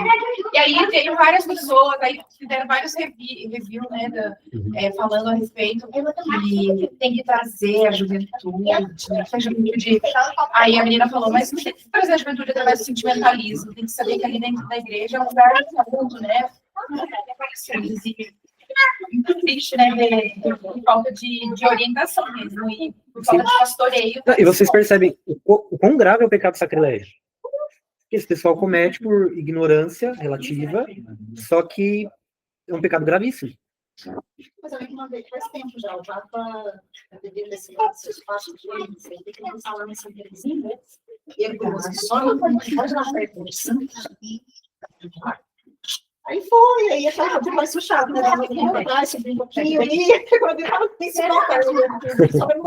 aí veio várias pessoas, aí fizeram vários reviews, né? Falando a respeito que tem que trazer a juventude. Aí a menina falou, mas não tem que trazer a juventude através do sentimentalismo, tem que saber que ali dentro da igreja é um lugar muito, né? Muito triste, né? Por falta de orientação mesmo, e por falta de pastoreio. E vocês percebem o quão grave é o pecado sacrilégio. Que esse pessoal comete por ignorância relativa, só que é um pecado gravíssimo. Mas eu lembro uma vez, faz tempo já, o Papa, devido a esses passos de eles, ele tem que começar lá nessa Terezinha, né? E ele falou assim, só não pode lá perto de Santa. Aí foi, aí aquela coisa mais puxada, né? Vamos atrás, subir um pouquinho, e quando eu falo que tem que voltar,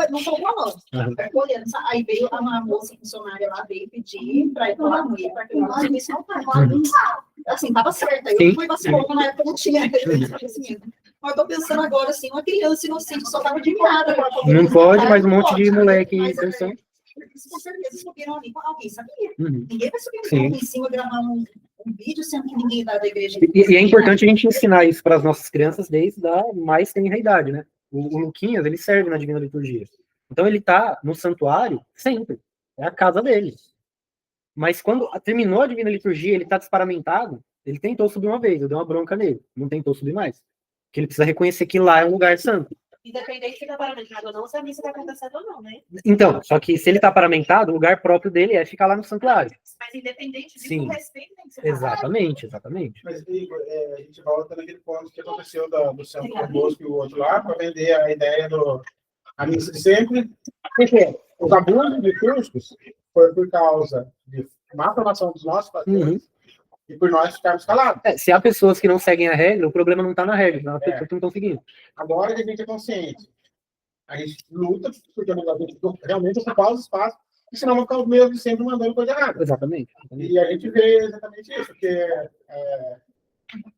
não falou não. Olhando, aí veio uma moça funcionária lá, veio pedir para ir lá no para que nós me soltar. Assim, tava certo, aí eu fui vacilou, na época não tinha conhecimento. Mas eu tô pensando agora, assim, uma criança inocente só tava admirada. Não pode, mas um monte de moleque pensando. Com certeza subiram ali, alguém sabia. Uhum. Ninguém vai subir em cima gravando um vídeo, sendo que ninguém da igreja. E é importante a gente ensinar isso para as nossas crianças desde a mais tenra idade, né? O Luquinhas, ele serve na Divina Liturgia. Então ele tá no santuário sempre. É a casa dele. Mas quando terminou a Divina Liturgia, ele tá desparamentado, ele tentou subir uma vez, eu dei uma bronca nele. Não tentou subir mais. Porque ele precisa reconhecer que lá é um lugar santo. Independente se está paramentado ou não, se a missa está acontecendo ou não, né? Então, só que se ele está paramentado, o lugar próprio dele é ficar lá no santuário. Mas independente disso, Sim. o respeito tem que ser dado. Exatamente, exatamente. Mas, Igor, a gente volta naquele ponto que aconteceu do Santo Convosco e o outro lá, para vender a ideia a missa de sempre. Porque os abusos litúrgicos foi por causa de má formação dos nossos pastores e por nós ficarmos calados. Se há pessoas que não seguem a regra, o problema não está na regra, não, as pessoas que não estão seguindo. Agora que a gente é consciente, a gente luta porque a gente realmente ocupar os espaços, e senão vão ficar os mesmos de sempre mandando coisa errada. Exatamente. E a gente vê exatamente isso, porque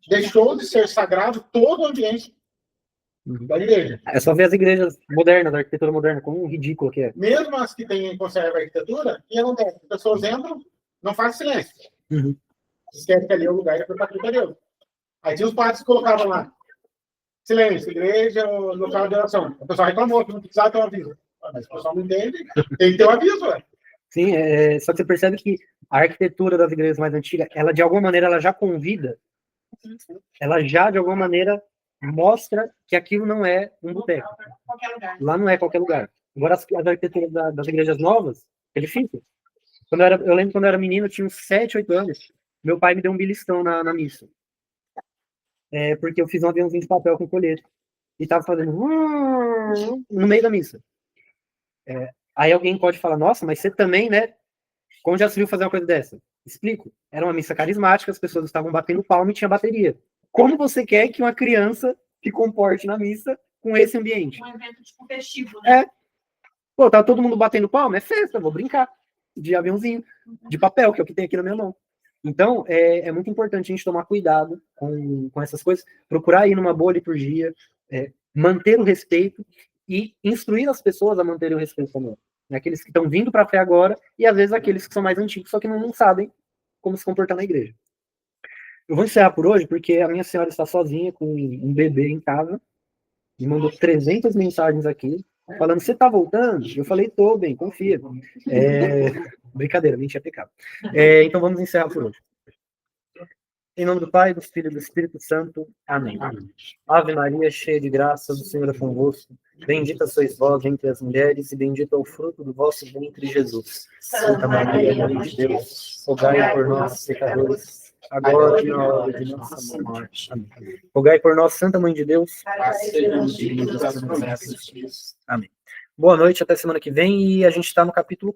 deixou de ser sagrado todo o ambiente da igreja. É só ver as igrejas modernas, a arquitetura moderna, como ridículo que é. Mesmo as que conservam a arquitetura, e não tem. As pessoas entram, não fazem silêncio. Esquece que ali é o lugar para a Deus. Aí tinha os padres que colocavam lá. Silêncio, igreja, local de oração. O pessoal reclamou que não precisava ter um aviso. Mas o pessoal não entende, tem que ter um aviso, ué. Sim, só que você percebe que a arquitetura das igrejas mais antigas, ela de alguma maneira ela já convida, ela já de alguma maneira mostra que aquilo não é um boteco. Qualquer lugar. Lá não é qualquer lugar. Agora as arquiteturas das igrejas novas é difícil. Eu lembro quando eu era menino, eu tinha uns 7, 8 anos, meu pai me deu um beliscão na missa. Porque eu fiz um aviãozinho de papel com colete. E tava fazendo no meio da missa. Aí alguém pode falar, nossa, mas você também, né? Como já se viu fazer uma coisa dessa? Explico. Era uma missa carismática, as pessoas estavam batendo palma e tinha bateria. Como você quer que uma criança se comporte na missa com esse ambiente? Um evento tipo festivo, né? Pô, tá todo mundo batendo palma? É festa, vou brincar. De aviãozinho, de papel, que é o que tem aqui na minha mão. Então, é muito importante a gente tomar cuidado com essas coisas, procurar ir numa boa liturgia, manter o respeito e instruir as pessoas a manterem o respeito também. Aqueles que estão vindo para a fé agora e, às vezes, aqueles que são mais antigos, só que não sabem como se comportar na igreja. Eu vou encerrar por hoje, porque a minha senhora está sozinha com um bebê em casa e mandou 300 mensagens aqui, falando, você tá voltando? Eu falei, tô bem, confia. Brincadeira, mente é pecado. Então vamos encerrar por hoje. Em nome do Pai, do Filho e do Espírito Santo. Amém. Ave Maria, cheia de graça, o Senhor é convosco. Bendita sois vós entre as mulheres, e bendito é o fruto do vosso ventre, Jesus. Santa Maria, Mãe de Deus, rogai por nós, pecadores, agora e na hora de nossa morte. Amém. Rogai por nós, Santa Mãe de Deus. Amém. Boa noite, até semana que vem, e a gente está no capítulo